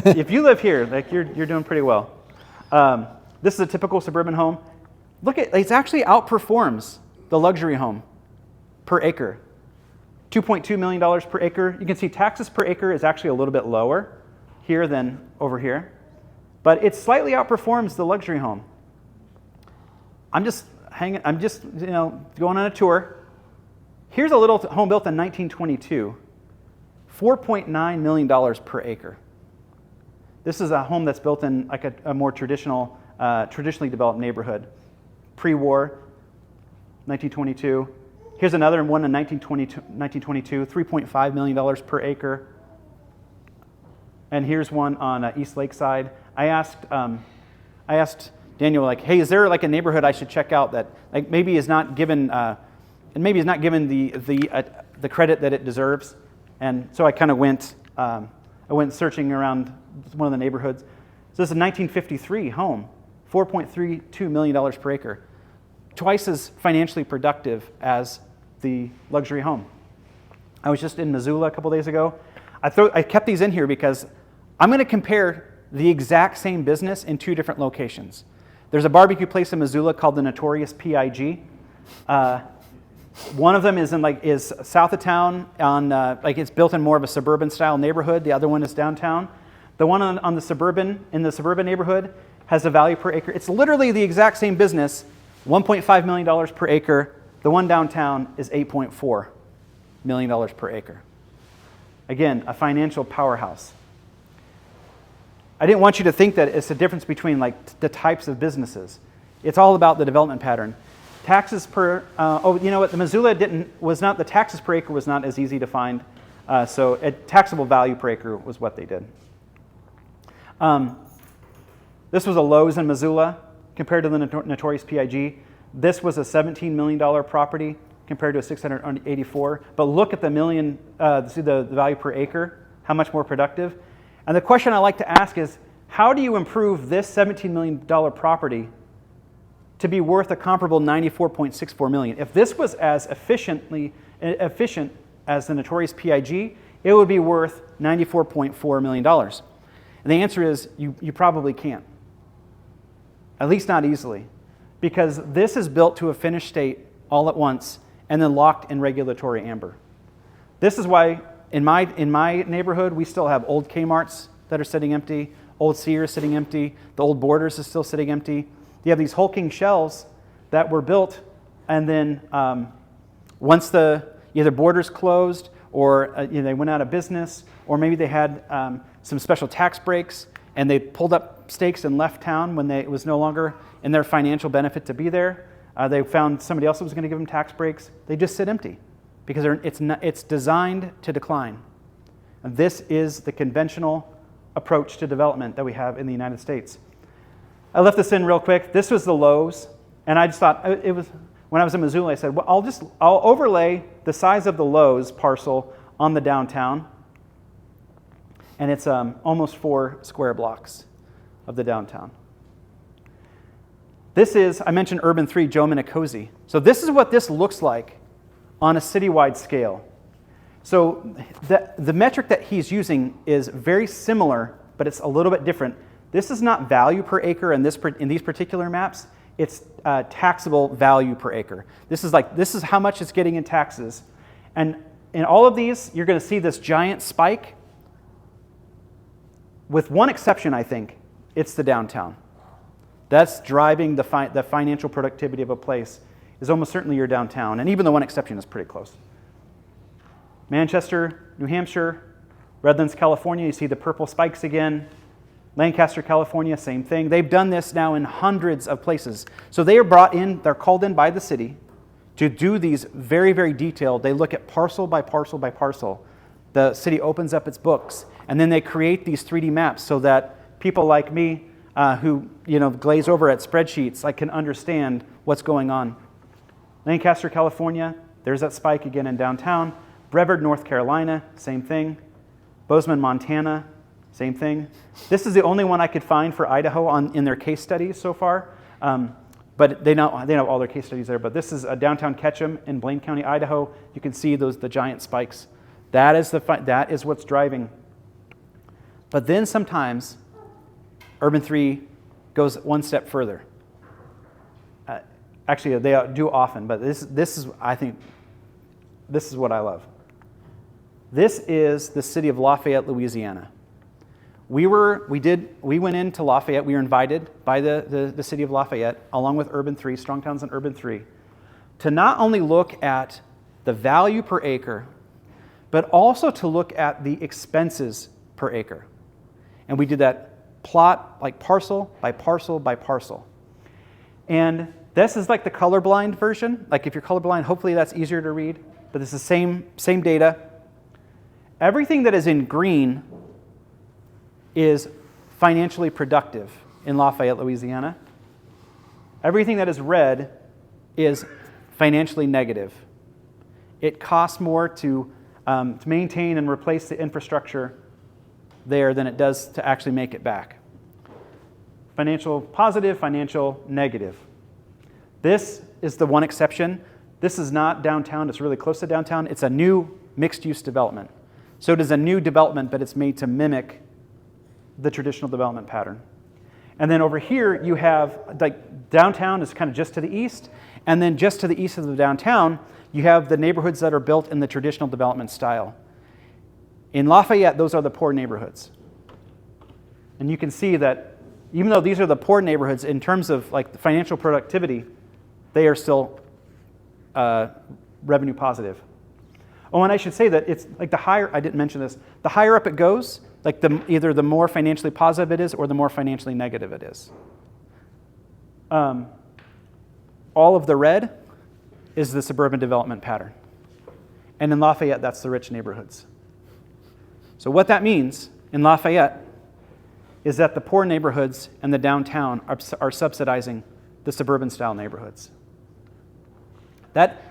if you live here, like you're doing pretty well. This is a typical suburban home. Look at, it actually outperforms the luxury home per acre. $2.2 million per acre. You can see taxes per acre is actually a little bit lower here than over here, but it slightly outperforms the luxury home. I'm just going on a tour. Here's a little home built in 1922, $4.9 million per acre. This is a home that's built in like a more traditionally developed neighborhood, pre-war, 1922. Here's another one in 1922, $3.5 million per acre. And here's one on East Lakeside. I asked Daniel, like, hey, is there like a neighborhood I should check out that like maybe is not given the credit that it deserves? And so I kind of went searching around one of the neighborhoods. So this is a 1953 home, $4.32 million per acre, twice as financially productive as the luxury home. I was just in Missoula a couple days ago. I kept these in here because I'm going to compare the exact same business in two different locations. There's a barbecue place in Missoula called the Notorious PIG. One of them is south of town on it's built in more of a suburban style neighborhood. The other one is downtown. The one in the suburban neighborhood has a value per acre. It's literally the exact same business, $1.5 million per acre. The one downtown is $8.4 million per acre. Again, a financial powerhouse. I didn't want you to think that it's a difference between like the types of businesses. It's all about the development pattern. Taxes per, the Missoula the taxes per acre was not as easy to find. So taxable value per acre was what they did. This was a Lowe's in Missoula compared to the Notorious PIG. This was a $17 million property compared to a $684. But look at the value per acre, how much more productive. And the question I like to ask is, how do you improve this $17 million property to be worth a comparable $94.64 million? If this was as efficient as the Notorious PIG, it would be worth $94.4 million. And the answer is you probably can't. At least not easily. Because this is built to a finished state all at once and then locked in regulatory amber. This is why in my neighborhood we still have old Kmart's that are sitting empty, old Sears sitting empty, the old Borders is still sitting empty. You have these hulking shells that were built, and then once either Borders closed or they went out of business, or maybe they had some special tax breaks and they pulled up stakes and left town when it was no longer in their financial benefit to be there. They found somebody else that was going to give them tax breaks. They just sit empty because it's designed to decline. And this is the conventional approach to development that we have in the United States. I left this in real quick. This was the Lowe's, and I just thought it was, when I was in Missoula, I said, well, I'll overlay the size of the Lowe's parcel on the downtown, and it's almost 4 square blocks of the downtown. This is, I mentioned Urban 3, Joe Minicozy. So this is what this looks like on a citywide scale. So the metric that he's using is very similar, but it's a little bit different. This is not value per acre in these particular maps. It's taxable value per acre. This is how much it's getting in taxes. And in all of these, you're going to see this giant spike. With one exception, I think, it's the downtown. That's driving the financial productivity of a place, is almost certainly your downtown. And even the one exception is pretty close. Manchester, New Hampshire, Redlands, California, you see the purple spikes again. Lancaster, California, same thing. They've done this now in hundreds of places. So they are brought in, they're called in by the city to do these very, very detailed. They look at parcel by parcel by parcel. The city opens up its books, and then they create these 3D maps so that people like me who glaze over at spreadsheets, I can understand what's going on. Lancaster, California, there's that spike again in downtown. Brevard, North Carolina, same thing. Bozeman, Montana, same thing. This is the only one I could find for Idaho in their case studies so far. But they have all their case studies there. But this is downtown Ketchum in Blaine County, Idaho. You can see the giant spikes. That is what's driving. But then sometimes Urban 3 goes one step further. Actually, they do often, but this is, I think, this is what I love. This is the city of Lafayette, Louisiana. We went into Lafayette. We were invited by the city of Lafayette, along with Urban 3, Strong Towns and Urban 3, to not only look at the value per acre, but also to look at the expenses per acre. And we did that plot like parcel by parcel by parcel. And this is like the colorblind version. Like if you're colorblind, hopefully that's easier to read. But this is the same data. Everything that is in green is financially productive in Lafayette, Louisiana. Everything that is red is financially negative. It costs more to maintain and replace the infrastructure there than it does to actually make it back. Financial positive, financial negative. This is the one exception. This is not downtown. It's really close to downtown. It's a new mixed-use development. So it is a new development, but it's made to mimic the traditional development pattern. And then over here, you have, like, downtown is kind of just to the east, and then just to the east of the downtown, you have the neighborhoods that are built in the traditional development style. In Lafayette, those are the poor neighborhoods. And you can see that even though these are the poor neighborhoods, in terms of like the financial productivity, they are still revenue positive. Oh, and I should say that it's like the higher, I didn't mention this, the higher up it goes, like either the more financially positive it is or the more financially negative it is. All of the red is the suburban development pattern. And in Lafayette, that's the rich neighborhoods. So what that means in Lafayette is that the poor neighborhoods and the downtown are subsidizing the suburban style neighborhoods. That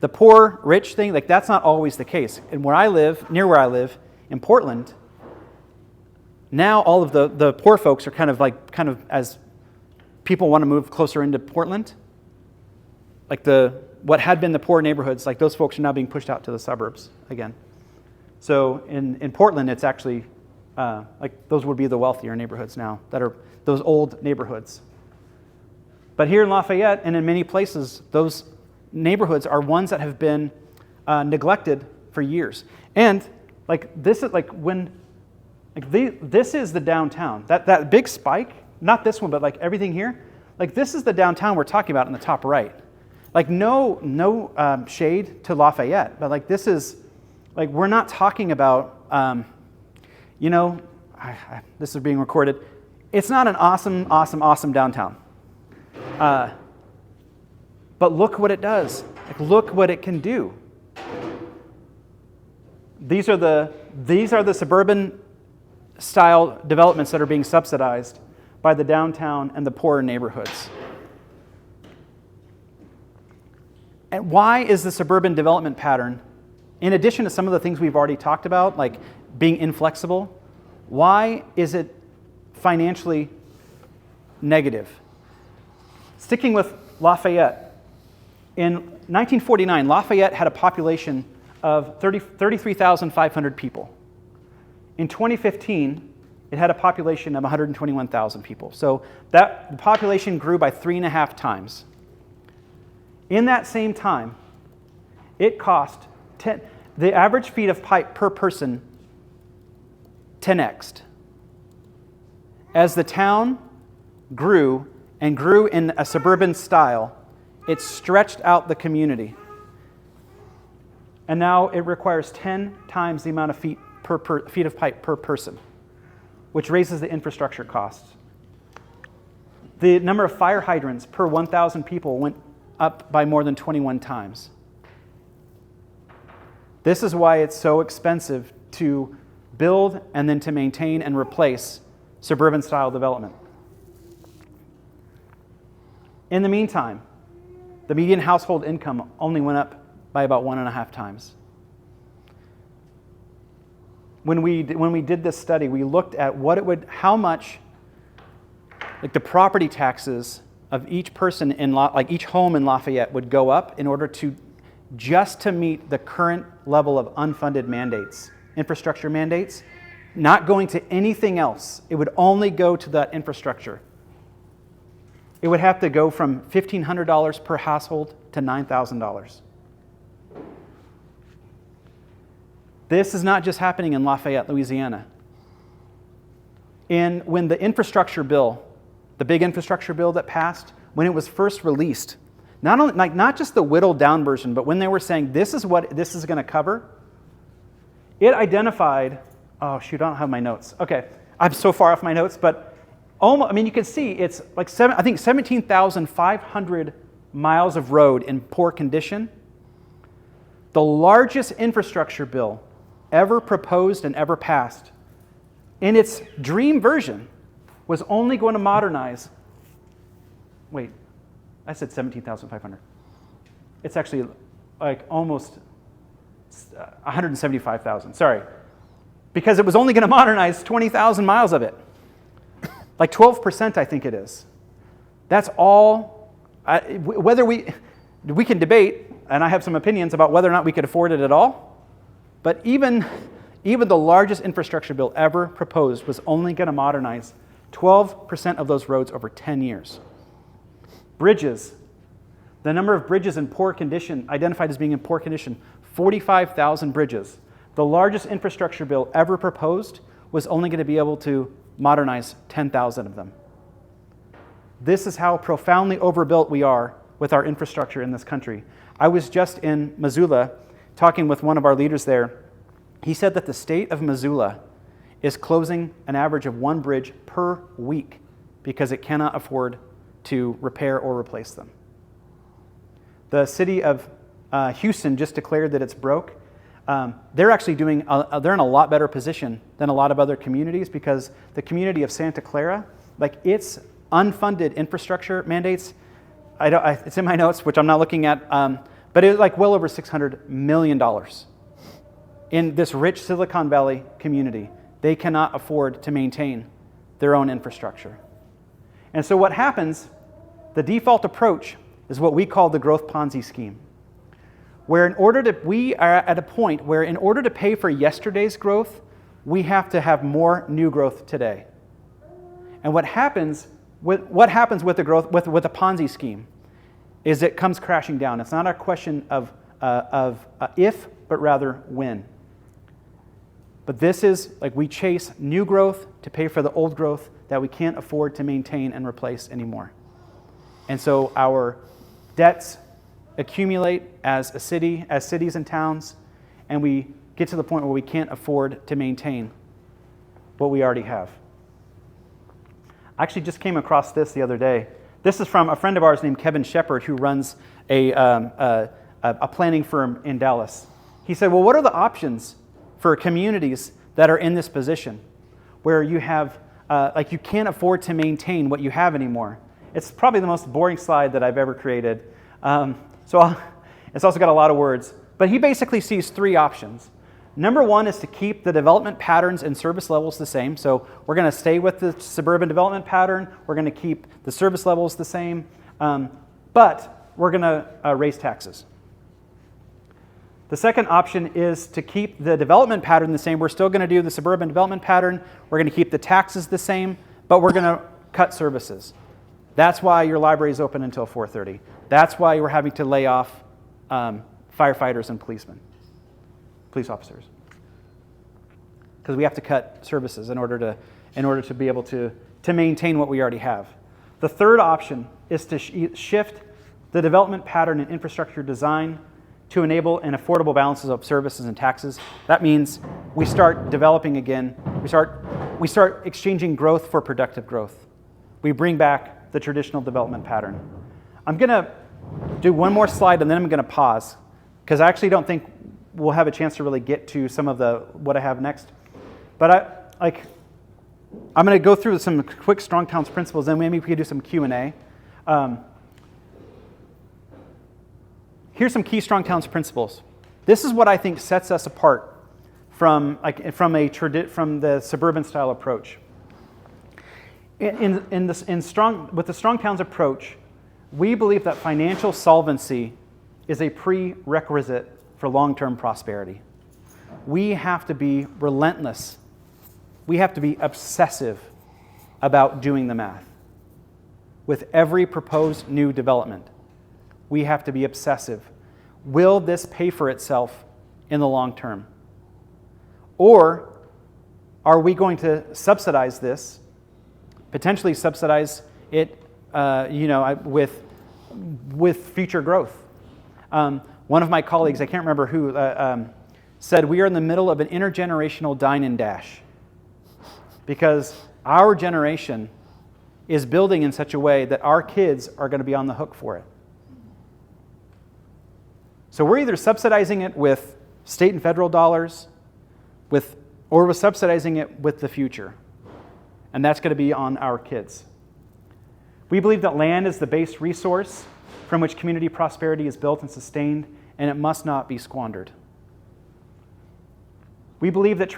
the poor rich thing, like that's not always the case. And where I live, near where I live, in Portland, now all of the poor folks are kind of as people want to move closer into Portland, like what had been the poor neighborhoods, like those folks are now being pushed out to the suburbs again. So in Portland, it's actually like those would be the wealthier neighborhoods now, that are those old neighborhoods. But here in Lafayette and in many places, those neighborhoods are ones that have been neglected for years. And like this is like when this is the downtown. That big spike, not this one, but like everything here, like this is the downtown we're talking about in the top right. Like no shade to Lafayette, but like this is like we're not talking about this is being recorded. It's not an awesome downtown. But look what it does. Like, look what it can do. These are the suburban style developments that are being subsidized by the downtown and the poorer neighborhoods. And why is the suburban development pattern, in addition to some of the things we've already talked about, like being inflexible, why is it financially negative? Sticking with Lafayette, in 1949, Lafayette had a population of 33,500 people. In 2015, it had a population of 121,000 people. So the population grew by 3.5 times. In that same time, it cost the average feet of pipe per person 10x'd. As the town grew and grew in a suburban style, it stretched out the community. And now it requires 10 times the amount of feet of pipe per person, which raises the infrastructure costs. The number of fire hydrants per 1,000 people went up by more than 21 times. This is why it's so expensive to build and then to maintain and replace suburban style development. In the meantime, the median household income only went up by about 1.5 times. When we did this study, we looked at how much, like the property taxes of each person each home in Lafayette would go up in order to just to meet the current level of unfunded mandates, infrastructure mandates, not going to anything else. It would only go to that infrastructure. It would have to go from $1,500 per household to $9,000. This is not just happening in Lafayette, Louisiana. When the infrastructure bill, the big infrastructure bill that passed, when it was first released, not just the whittled down version, but when they were saying this is what this is going to cover, it identified, oh shoot, I don't have my notes. Okay, I'm so far off my notes, but you can see it's like 17,500 miles of road in poor condition. The largest infrastructure bill ever proposed and ever passed, in its dream version, was only going to modernize. Wait, I said 17,500. It's actually like almost 175,000. Sorry, because it was only going to modernize 20,000 miles of it. Like 12%, I think it is. That's all. Whether we can debate, and I have some opinions about whether or not we could afford it at all. But even the largest infrastructure bill ever proposed was only going to modernize 12% of those roads over 10 years. Bridges. The number of bridges in poor condition, identified as being in poor condition, 45,000 bridges. The largest infrastructure bill ever proposed was only going to be able to modernize 10,000 of them. This is how profoundly overbuilt we are with our infrastructure in this country. I was just in Missoula talking with one of our leaders there. He said that the state of Missoula is closing an average of one bridge per week because it cannot afford to repair or replace them. The city of Houston just declared that it's broke. They're actually they're in a lot better position than a lot of other communities because the community of Santa Clara, like its unfunded infrastructure mandates, it's in my notes, which I'm not looking at, but it's like well over $600 million. In this rich Silicon Valley community, they cannot afford to maintain their own infrastructure. And so what happens, the default approach is what we call the growth Ponzi scheme, where we are at a point where in order to pay for yesterday's growth, we have to have more new growth today. And what happens with the growth, with the Ponzi scheme, is it comes crashing down. It's not a question of if, but rather when. But this is like we chase new growth to pay for the old growth that we can't afford to maintain and replace anymore. And so our debts accumulate as cities and towns, and we get to the point where we can't afford to maintain what we already have. I actually just came across this the other day. This is from a friend of ours named Kevin Shepard, who runs a planning firm in Dallas. He said, well, what are the options for communities that are in this position where you have, you can't afford to maintain what you have anymore? It's probably the most boring slide that I've ever created. It's also got a lot of words. But he basically sees three options. Number one is to keep the development patterns and service levels the same. So we're going to stay with the suburban development pattern. We're going to keep the service levels the same. But we're going to raise taxes. The second option is to keep the development pattern the same. We're still going to do the suburban development pattern. We're going to keep the taxes the same, but we're going to cut services. That's why your library is open until 4:30. That's why we're having to lay off firefighters and police officers, because we have to cut services in order to be able to maintain what we already have. The third option is to shift the development pattern and infrastructure design to enable an affordable balances of services and taxes. That means we start developing again. We start exchanging growth for productive growth. We bring back the traditional development pattern. I'm going to do one more slide and then I'm going to pause because I actually don't think we'll have a chance to really get to some of what I have next. But I'm going to go through some quick Strong Towns principles and maybe we could do some Q&A. Here's some key Strong Towns principles. This is what I think sets us apart from the suburban style approach. With the Strong Towns approach, we believe that financial solvency is a prerequisite for long-term prosperity. We have to be relentless. We have to be obsessive about doing the math. With every proposed new development, we have to be obsessive. Will this pay for itself in the long term? Or are we going to subsidize this, potentially subsidize it with future growth? One of my colleagues, I can't remember who, said we are in the middle of an intergenerational dine and dash because our generation is building in such a way that our kids are going to be on the hook for it. So we're either subsidizing it with state and federal dollars, or we're subsidizing it with the future. And that's going to be on our kids. We believe that land is the base resource from which community prosperity is built and sustained, and it must not be squandered. We believe that a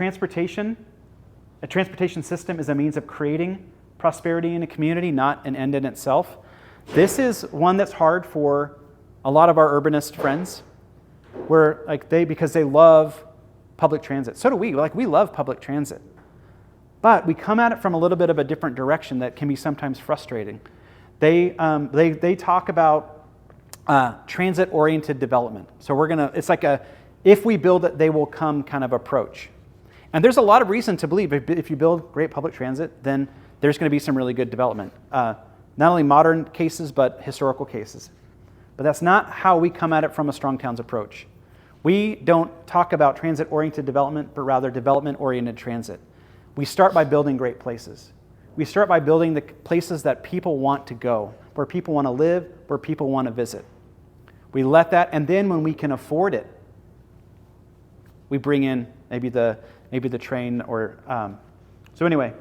transportation system is a means of creating prosperity in a community, not an end in itself. This is one that's hard for a lot of our urbanist friends, because they love public transit. So do we. We love public transit. But we come at it from a little bit of a different direction that can be sometimes frustrating. They talk about transit-oriented development. So it's like if we build it, they will come kind of approach. And there's a lot of reason to believe if you build great public transit, then there's going to be some really good development. Not only modern cases, but historical cases. But that's not how we come at it from a Strong Towns approach. We don't talk about transit-oriented development, but rather development-oriented transit. We start by building great places. We start by building the places that people want to go, where people want to live, where people want to visit. We let that, and then when we can afford it, we bring in maybe the train or. So anyway,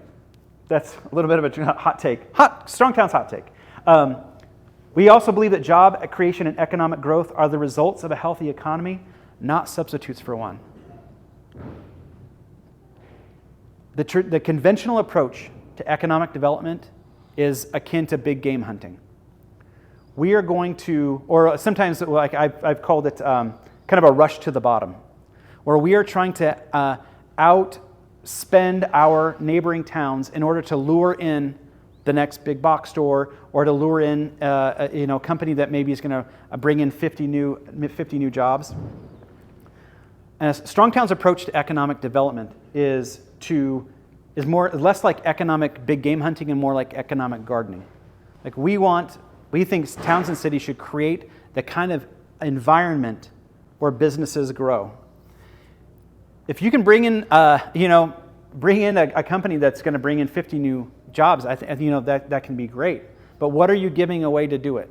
that's a little bit of a hot take. Strong Towns hot take. We also believe that job creation and economic growth are the results of a healthy economy, not substitutes for one. The conventional approach to economic development is akin to big game hunting. We are going to, or sometimes I've called it kind of a rush to the bottom, where we are trying to outspend our neighboring towns in order to lure in the next big box store or to lure in a company that maybe is going to bring in 50 new jobs. And a Strong Towns approach to economic development is less like economic big game hunting and more like economic gardening. We think towns and cities should create the kind of environment where businesses grow. If you can bring in a company that's going to bring in 50 new jobs, that can be great. But what are you giving away to do it?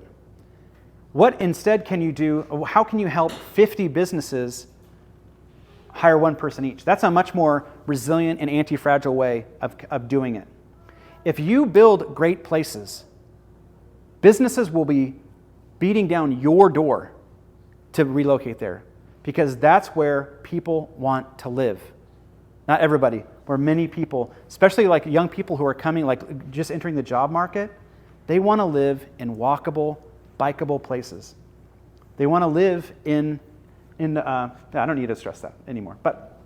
What instead can you do? How can you help 50 businesses hire one person each? That's a much more resilient and anti-fragile way of doing it. If you build great places, businesses will be beating down your door to relocate there because that's where people want to live. Not everybody, where many people, especially like young people who are coming, like just entering the job market, they want to live in walkable, bikeable places. They want to live in I don't need to stress that anymore, but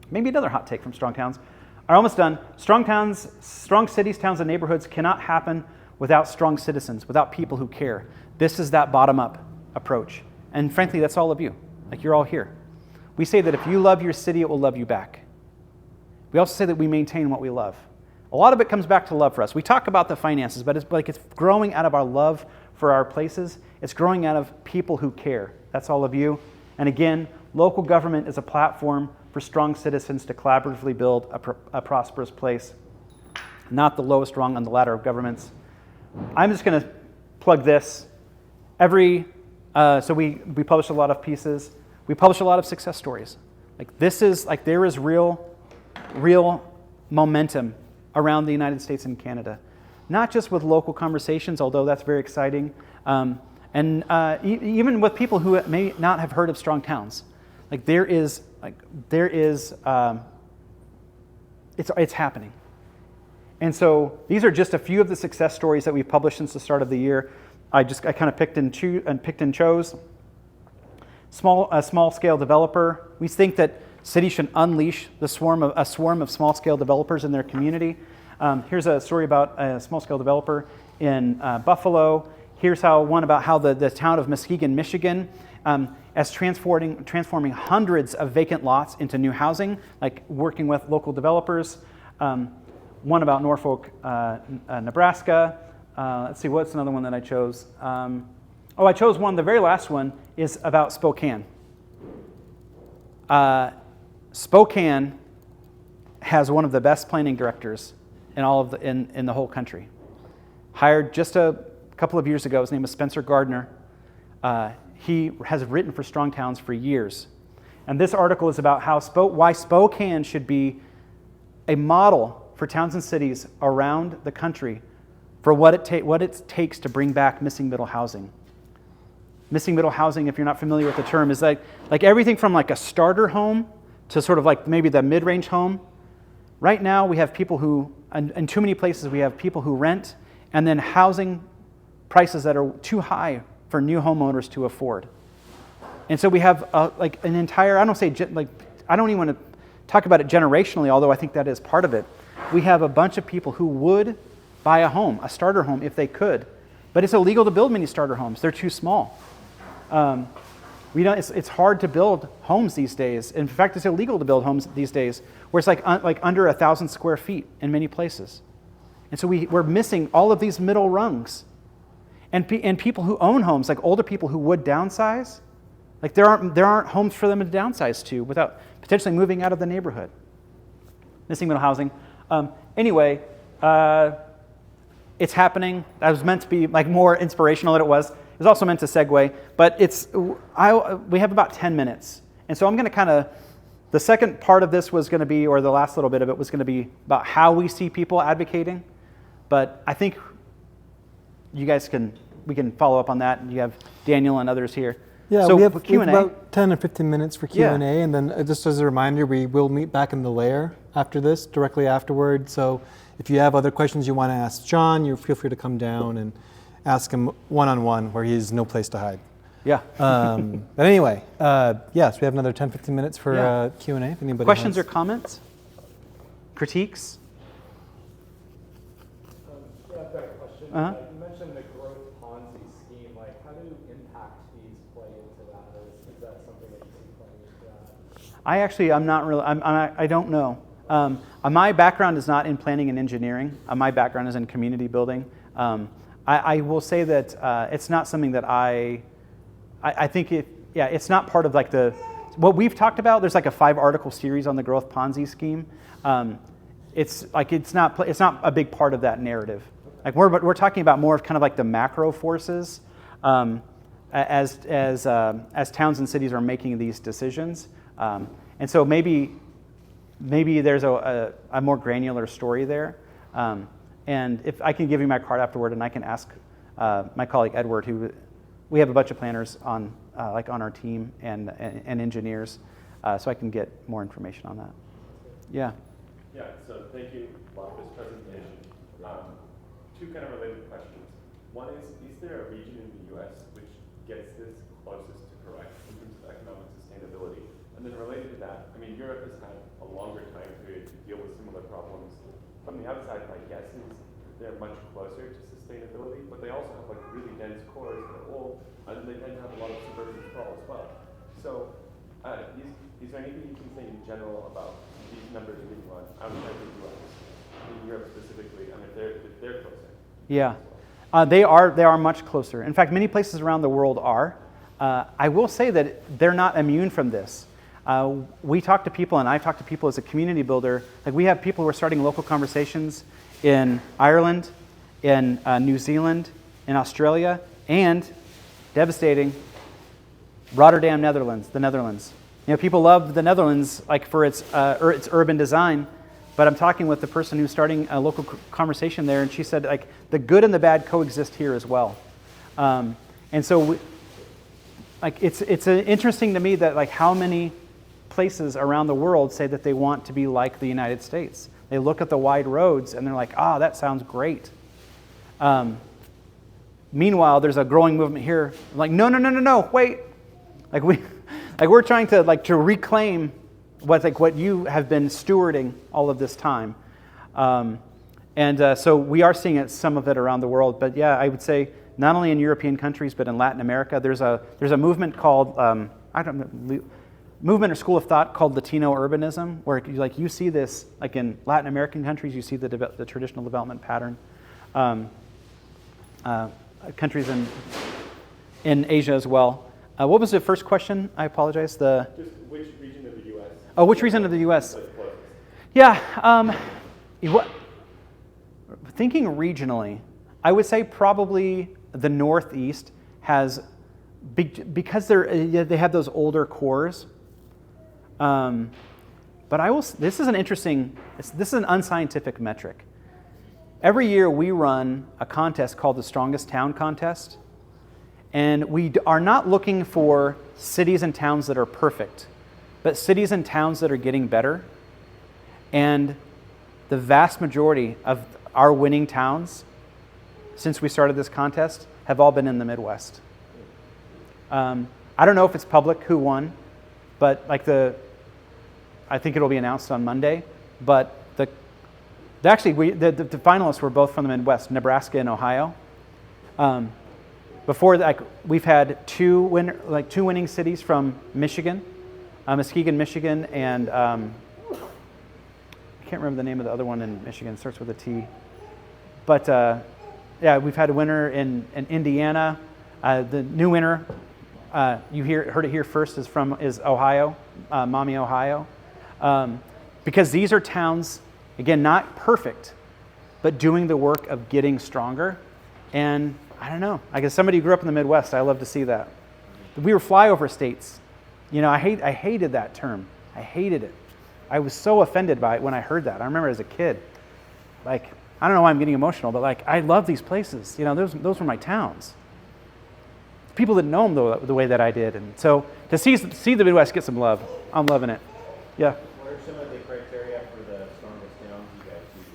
maybe another hot take from Strong Towns. I'm almost done. Strong cities, towns, and neighborhoods cannot happen without strong citizens, without people who care. This is that bottom-up approach. And frankly, that's all of you. You're all here. We say that if you love your city, it will love you back. We also say that we maintain what we love. A lot of it comes back to love for us. We talk about the finances, but it's growing out of our love for our places. It's growing out of people who care. That's all of you. And again, local government is a platform for strong citizens to collaboratively build a prosperous place, not the lowest rung on the ladder of governments. I'm just going to plug this. So we publish a lot of pieces. We publish a lot of success stories. There is real momentum around the United States and Canada, not just with local conversations, although that's very exciting, and even with people who may not have heard of Strong Towns. It's happening. And so these are just a few of the success stories that we've published since the start of the year. I kind of picked and chose. A small scale developer. We think that cities should unleash a swarm of small scale developers in their community. Here's a story about a small scale developer in Buffalo. Here's one about how the town of Muskegon, Michigan, as transforming hundreds of vacant lots into new housing, like working with local developers. One about Norfolk, Nebraska. Let's see, what's another one that I chose? I chose one, the very last one is about Spokane. Spokane has one of the best planning directors in the whole country. Hired just a couple of years ago. His name is Spencer Gardner. He has written for Strong Towns for years. And this article is about why Spokane should be a model for towns and cities around the country for what it takes to bring back missing middle housing. Missing middle housing, if you're not familiar with the term, is like everything from like a starter home to sort of like maybe the mid-range home. Right now we have people who, in too many places, we have people who rent and then housing prices that are too high for new homeowners to afford. And so we have an entire, I don't even want to talk about it generationally, although I think that is part of it. We have a bunch of people who would buy a starter home if they could, but it's illegal to build many starter homes. They're too small. It's hard to build homes these days. In fact, it's illegal to build homes these days, where it's like under 1,000 square feet in many places. And so we're missing all of these middle rungs. And people who own homes, like older people who would downsize, like there aren't homes for them to downsize to without potentially moving out of the neighborhood. Missing middle housing. Anyway, it's happening. That was meant to be like more inspirational than it was. It was also meant to segue, but we have about 10 minutes. And so I'm going to the second part of this was going to be, or the last little bit of it was going to be about how we see people advocating. But I think we can follow up on that. You have Daniel and others here. Yeah, so we have Q&A. about 10 or 15 minutes for Q&A, Yeah. and then just as a reminder, we will meet back in the lair after this, directly afterward. So if you have other questions you want to ask John, you feel free to come down and ask him one-on-one, where he's no place to hide. Yeah. But anyway, yes, we have another 10, 15 minutes for Q&A. If anybody Questions has. or comments? Critiques? I've got a question. Uh-huh. You mentioned the growth Ponzi scheme. How do impact fees play into that? Or is that something that you see playing into that? I'm not really, I don't know. My background is not in planning and engineering. My background is in community building. I will say that it's not something that I think it's not part of what we've talked about. There's like a 5-article series on the growth Ponzi scheme. It's not a big part of that narrative. Like we're talking about more of kind of like the macro forces as towns and cities are making these decisions. And so maybe there's a more granular story there. And if I can give you my card afterward, and I can ask my colleague Edward, we have a bunch of planners on our team and engineers, so I can get more information on that. Yeah. Yeah. So thank you, Bob, for this presentation. Two kind of related questions. One is there a region in the U.S. which gets this closest to correct in terms of economic sustainability? And then related to that, Europe has had a longer time period to deal with similar problems. From the outside, my guess is they're much closer to sustainability, but they also have really dense cores that are old, and they tend to have a lot of suburban sprawl as well. So, is there anything you can say in general about these numbers being run outside the U.S., in Europe specifically, and if they're closer? Yeah, they are much closer. In fact, many places around the world are. I will say that they're not immune from this. We talk to people, and I've talked to people as a community builder. Like, we have people who are starting local conversations in Ireland, in New Zealand, in Australia, and, devastating, Rotterdam, Netherlands, the Netherlands. You know, people love the Netherlands like for its urban design, but I'm talking with the person who's starting a local conversation there, and she said, like, the good and the bad coexist here as well. And so, it's interesting to me that, like, how many places around the world say that they want to be like the United States. They look at the wide roads and they're like, that sounds great. Meanwhile, there's a growing movement here, like, no, wait. We're trying to reclaim what you have been stewarding all of this time. So we are seeing some of it around the world. But yeah, I would say not only in European countries, but in Latin America, there's a movement called, movement or school of thought called Latino urbanism, where you see this, like in Latin American countries, you see the traditional development pattern. Countries in Asia as well. What was the first question? I apologize. Just which region of the U.S.? Oh, which region of the U.S.? Yeah. Thinking regionally, I would say probably the Northeast has, because they have those older cores. But this is an unscientific metric. Every year we run a contest called the Strongest Town Contest. And we are not looking for cities and towns that are perfect, but cities and towns that are getting better. And the vast majority of our winning towns since we started this contest have all been in the Midwest. I don't know if it's public who won, but I think it'll be announced on Monday. But the finalists were both from the Midwest, Nebraska and Ohio. Before that, we've had two winning cities from Michigan, Muskegon, Michigan, and I can't remember the name of the other one in Michigan. It starts with a T. But yeah, we've had a winner in Indiana. The new winner, you heard it here first, is Ohio, Maumee, Ohio. Because these are towns, again, not perfect, but doing the work of getting stronger. And I don't know. I guess somebody who grew up in the Midwest, I love to see that. We were flyover states. You know, I hated that term. I hated it. I was so offended by it when I heard that. I remember as a kid, like, I don't know why I'm getting emotional, but like, I love these places. You know, those were my towns. People didn't know them the way that I did. And so to see the Midwest get some love, I'm loving it. Yeah. What are some of the criteria for the strongest towns you guys use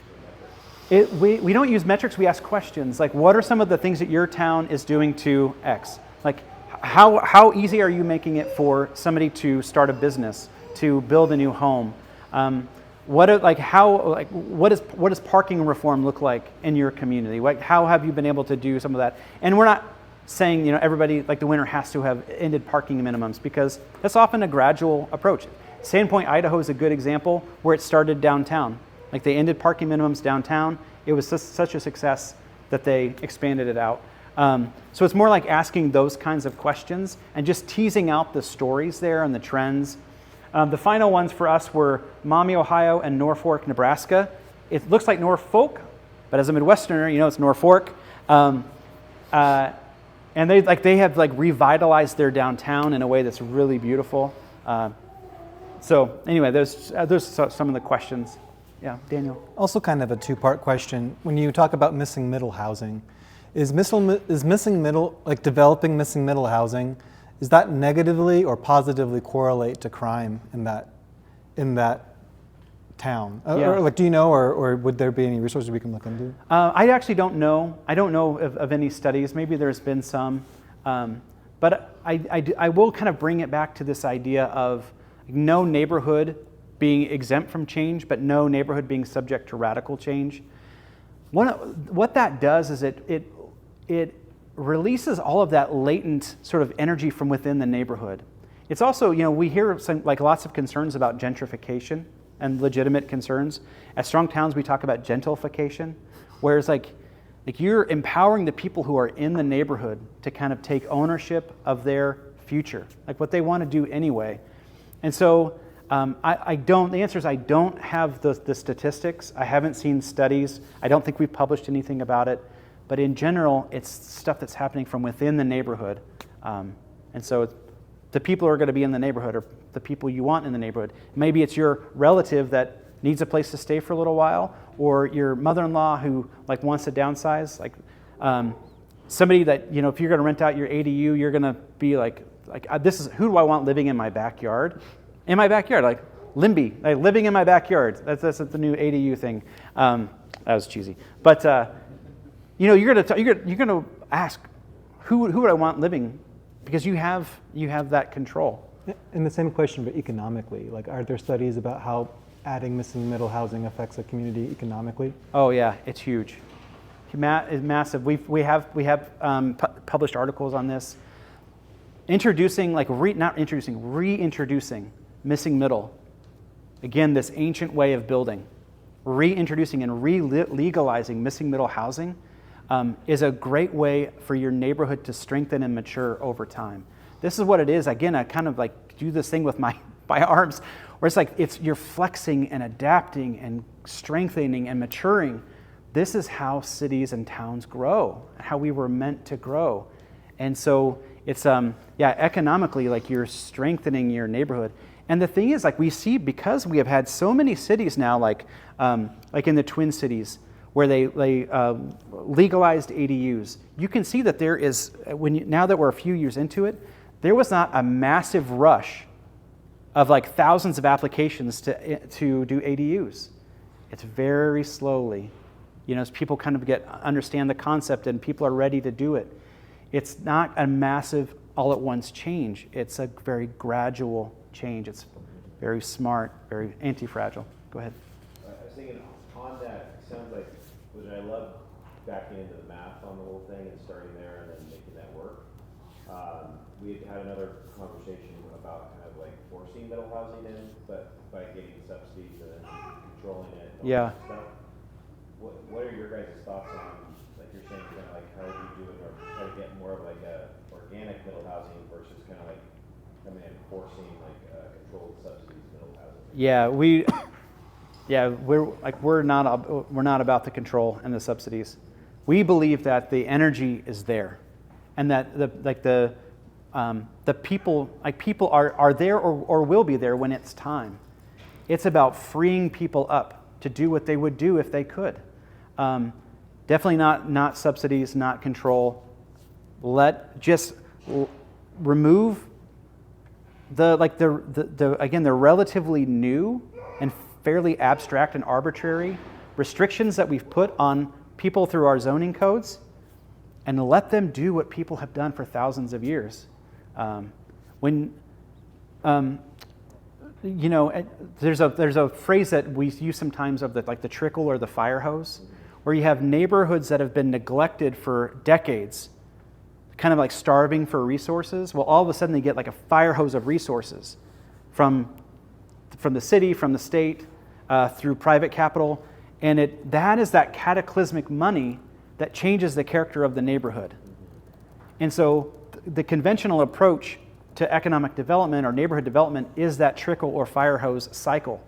for metrics? We don't use metrics, we ask questions. Like, what are some of the things that your town is doing to X? Like, how easy are you making it for somebody to start a business, to build a new home? What does parking reform look like in your community? Like, how have you been able to do some of that? And we're not saying, everybody, like the winner has to have ended parking minimums, because that's often a gradual approach. Sandpoint, Idaho is a good example where it started downtown. Like, they ended parking minimums downtown. It was such a success that they expanded it out. So it's more like asking those kinds of questions and just teasing out the stories there and the trends. The final ones for us were Maumee, Ohio, and Norfolk, Nebraska. It looks like Norfolk, but as a Midwesterner, it's Norfolk. And they have revitalized their downtown in a way that's really beautiful. So anyway, those are some of the questions. Yeah, Daniel. Also kind of a two-part question. When you talk about missing middle housing, is missing middle, like developing missing middle housing, is that negatively or positively correlate to crime in that town? Yeah. Or do you know, or would there be any resources we can look into? I actually don't know. I don't know of any studies. Maybe there's been some. But I will kind of bring it back to this idea of no neighborhood being exempt from change, but no neighborhood being subject to radical change. What that does is it releases all of that latent sort of energy from within the neighborhood. It's also, we hear lots of concerns about gentrification and legitimate concerns. At Strong Towns, we talk about gentrification, whereas you're empowering the people who are in the neighborhood to kind of take ownership of their future, like what they want to do anyway. And so the answer is I don't have the statistics. I haven't seen studies. I don't think we've published anything about it. But in general, it's stuff that's happening from within the neighborhood. And so the people who are going to be in the neighborhood are the people you want in the neighborhood. Maybe it's your relative that needs a place to stay for a little while, or your mother-in-law who like wants to downsize. Like somebody that, you know, if you're going to rent out your ADU, you're going to be like this is who do I want living in my backyard? In my backyard, like LIMBY, like living in my backyard. That's the new ADU thing. That was cheesy, but you know, you're going to ask who would I want living, because you have that control. And the same question, but economically, like, are there studies about how adding missing middle housing affects a community economically? Oh yeah, it's huge. It's massive. We have published articles on this. Reintroducing missing middle. Again, this ancient way of building. Reintroducing and legalizing missing middle housing is a great way for your neighborhood to strengthen and mature over time. This is what it is. Again, I kind of like do this thing with my arms, where it's like you're flexing and adapting and strengthening and maturing. This is how cities and towns grow, how we were meant to grow. And so it's economically, like, you're strengthening your neighborhood. And the thing is, like, we see, because we have had so many cities now, like in the Twin Cities, where they legalized ADUs, you can see that there is, now that we're a few years into it, there was not a massive rush of like thousands of applications to do ADUs. It's very slowly, you know, as people kind of understand the concept and people are ready to do it. It's not a massive all at once change. It's a very gradual change. It's very smart, very anti-fragile. Go ahead. I was thinking on that, it sounds like, which I love backing into the math on the whole thing and starting there and then making that work. We had another conversation about kind of like forcing middle housing in, but by getting subsidies and then controlling it. And all Yeah. that stuff. What are your guys' thoughts on, like you're saying, kind of like how do you do it, or try to get more of like a organic middle housing versus kind of like coming in and forcing like controlled subsidies middle housing? We're not about the control and the subsidies. We believe that the energy is there, and that the people are there or will be there when it's time. It's about freeing people up to do what they would do if they could. Definitely not subsidies, not control. Just remove the relatively new and fairly abstract and arbitrary restrictions that we've put on people through our zoning codes, and let them do what people have done for thousands of years. There's a phrase that we use sometimes of the trickle or the fire hose, where you have neighborhoods that have been neglected for decades, kind of like starving for resources. Well, all of a sudden they get like a fire hose of resources from the city, from the state, through private capital, and that is that cataclysmic money that changes the character of the neighborhood. And so the conventional approach to economic development or neighborhood development is that trickle or fire hose cycle.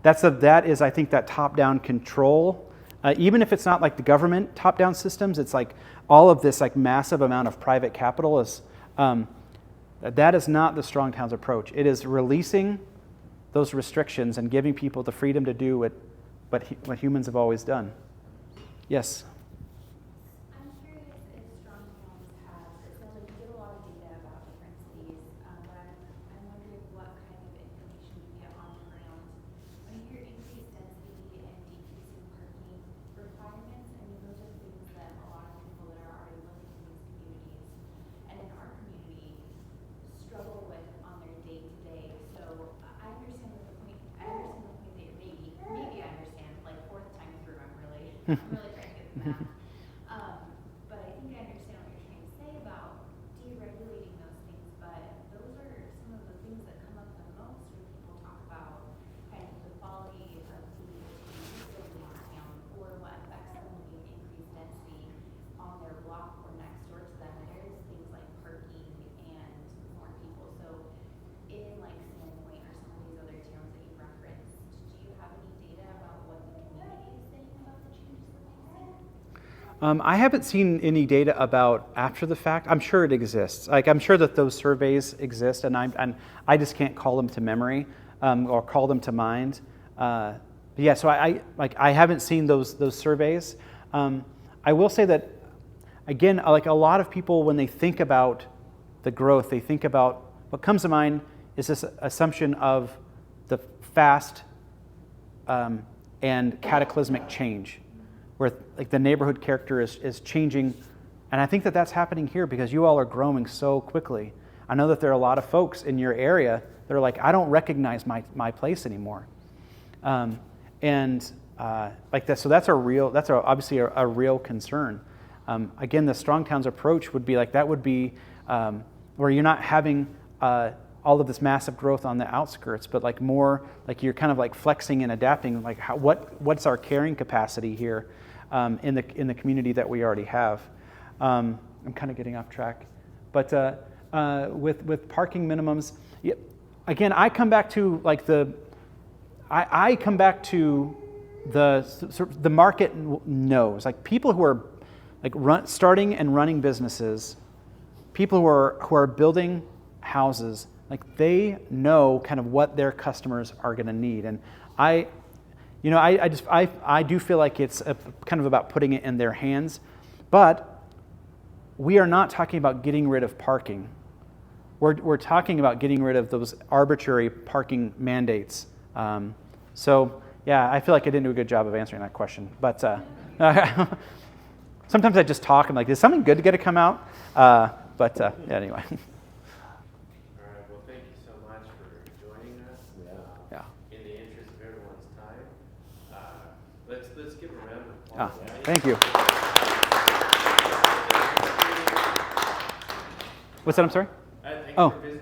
That is, I think, that top-down control. Even if it's not like the government top-down systems, it's like all of this like massive amount of private capital is. That is not the Strong Towns approach. It is releasing those restrictions and giving people the freedom to do what humans have always done. Yes. I'm curious if Strong Towns has, it sounds like you get a lot of data about different cities, but I'm wondering what kind of information you get on the ground. When you hear increased density and decreasing parking requirements, I mean, those are things that a lot of people that are already living in these communities and in our community struggle with on their day-to-day. So I understand the point that you're maybe I understand, like fourth time through, I'm really trying to get the math. But I think I understand what you're trying to say about deregulating those things, but those are some of the things that come up the most when people talk about kind of the quality of being able to use in town, or what affects them when you increase density on their block or next door to them. There's things like parking and I haven't seen any data about after the fact. I'm sure it exists. Like I'm sure that those surveys exist, and I just can't call them to memory or call them to mind. But yeah, so I haven't seen those surveys. I will say that again, like a lot of people when they think about the growth, they think about what comes to mind is this assumption of the fast and cataclysmic change, where like the neighborhood character is changing, and I think that that's happening here because you all are growing so quickly. I know that there are a lot of folks in your area that are like, I don't recognize my place anymore, like that. So that's obviously a real concern. Again, the Strong Towns approach would be like that would be where you're not having all of this massive growth on the outskirts, but like more like you're kind of like flexing and adapting. Like what's our carrying capacity here in the community that we already have? I'm kind of getting off track, but with parking minimums, again, I come back to like the market knows, like people who are like starting and running businesses, people who are building houses, like they know kind of what their customers are going to need. And I do feel like it's kind of about putting it in their hands, but we are not talking about getting rid of parking. We're talking about getting rid of those arbitrary parking mandates. So yeah, I feel like I didn't do a good job of answering that question, but sometimes I just talk. I'm like, is something good going to come out? But anyway. All right. Well, thank you so much for joining us. Yeah. In the interest of everyone's time, let's give a round of Ah, applause. thank you. What's that? I'm sorry. Thanks Oh. for visiting.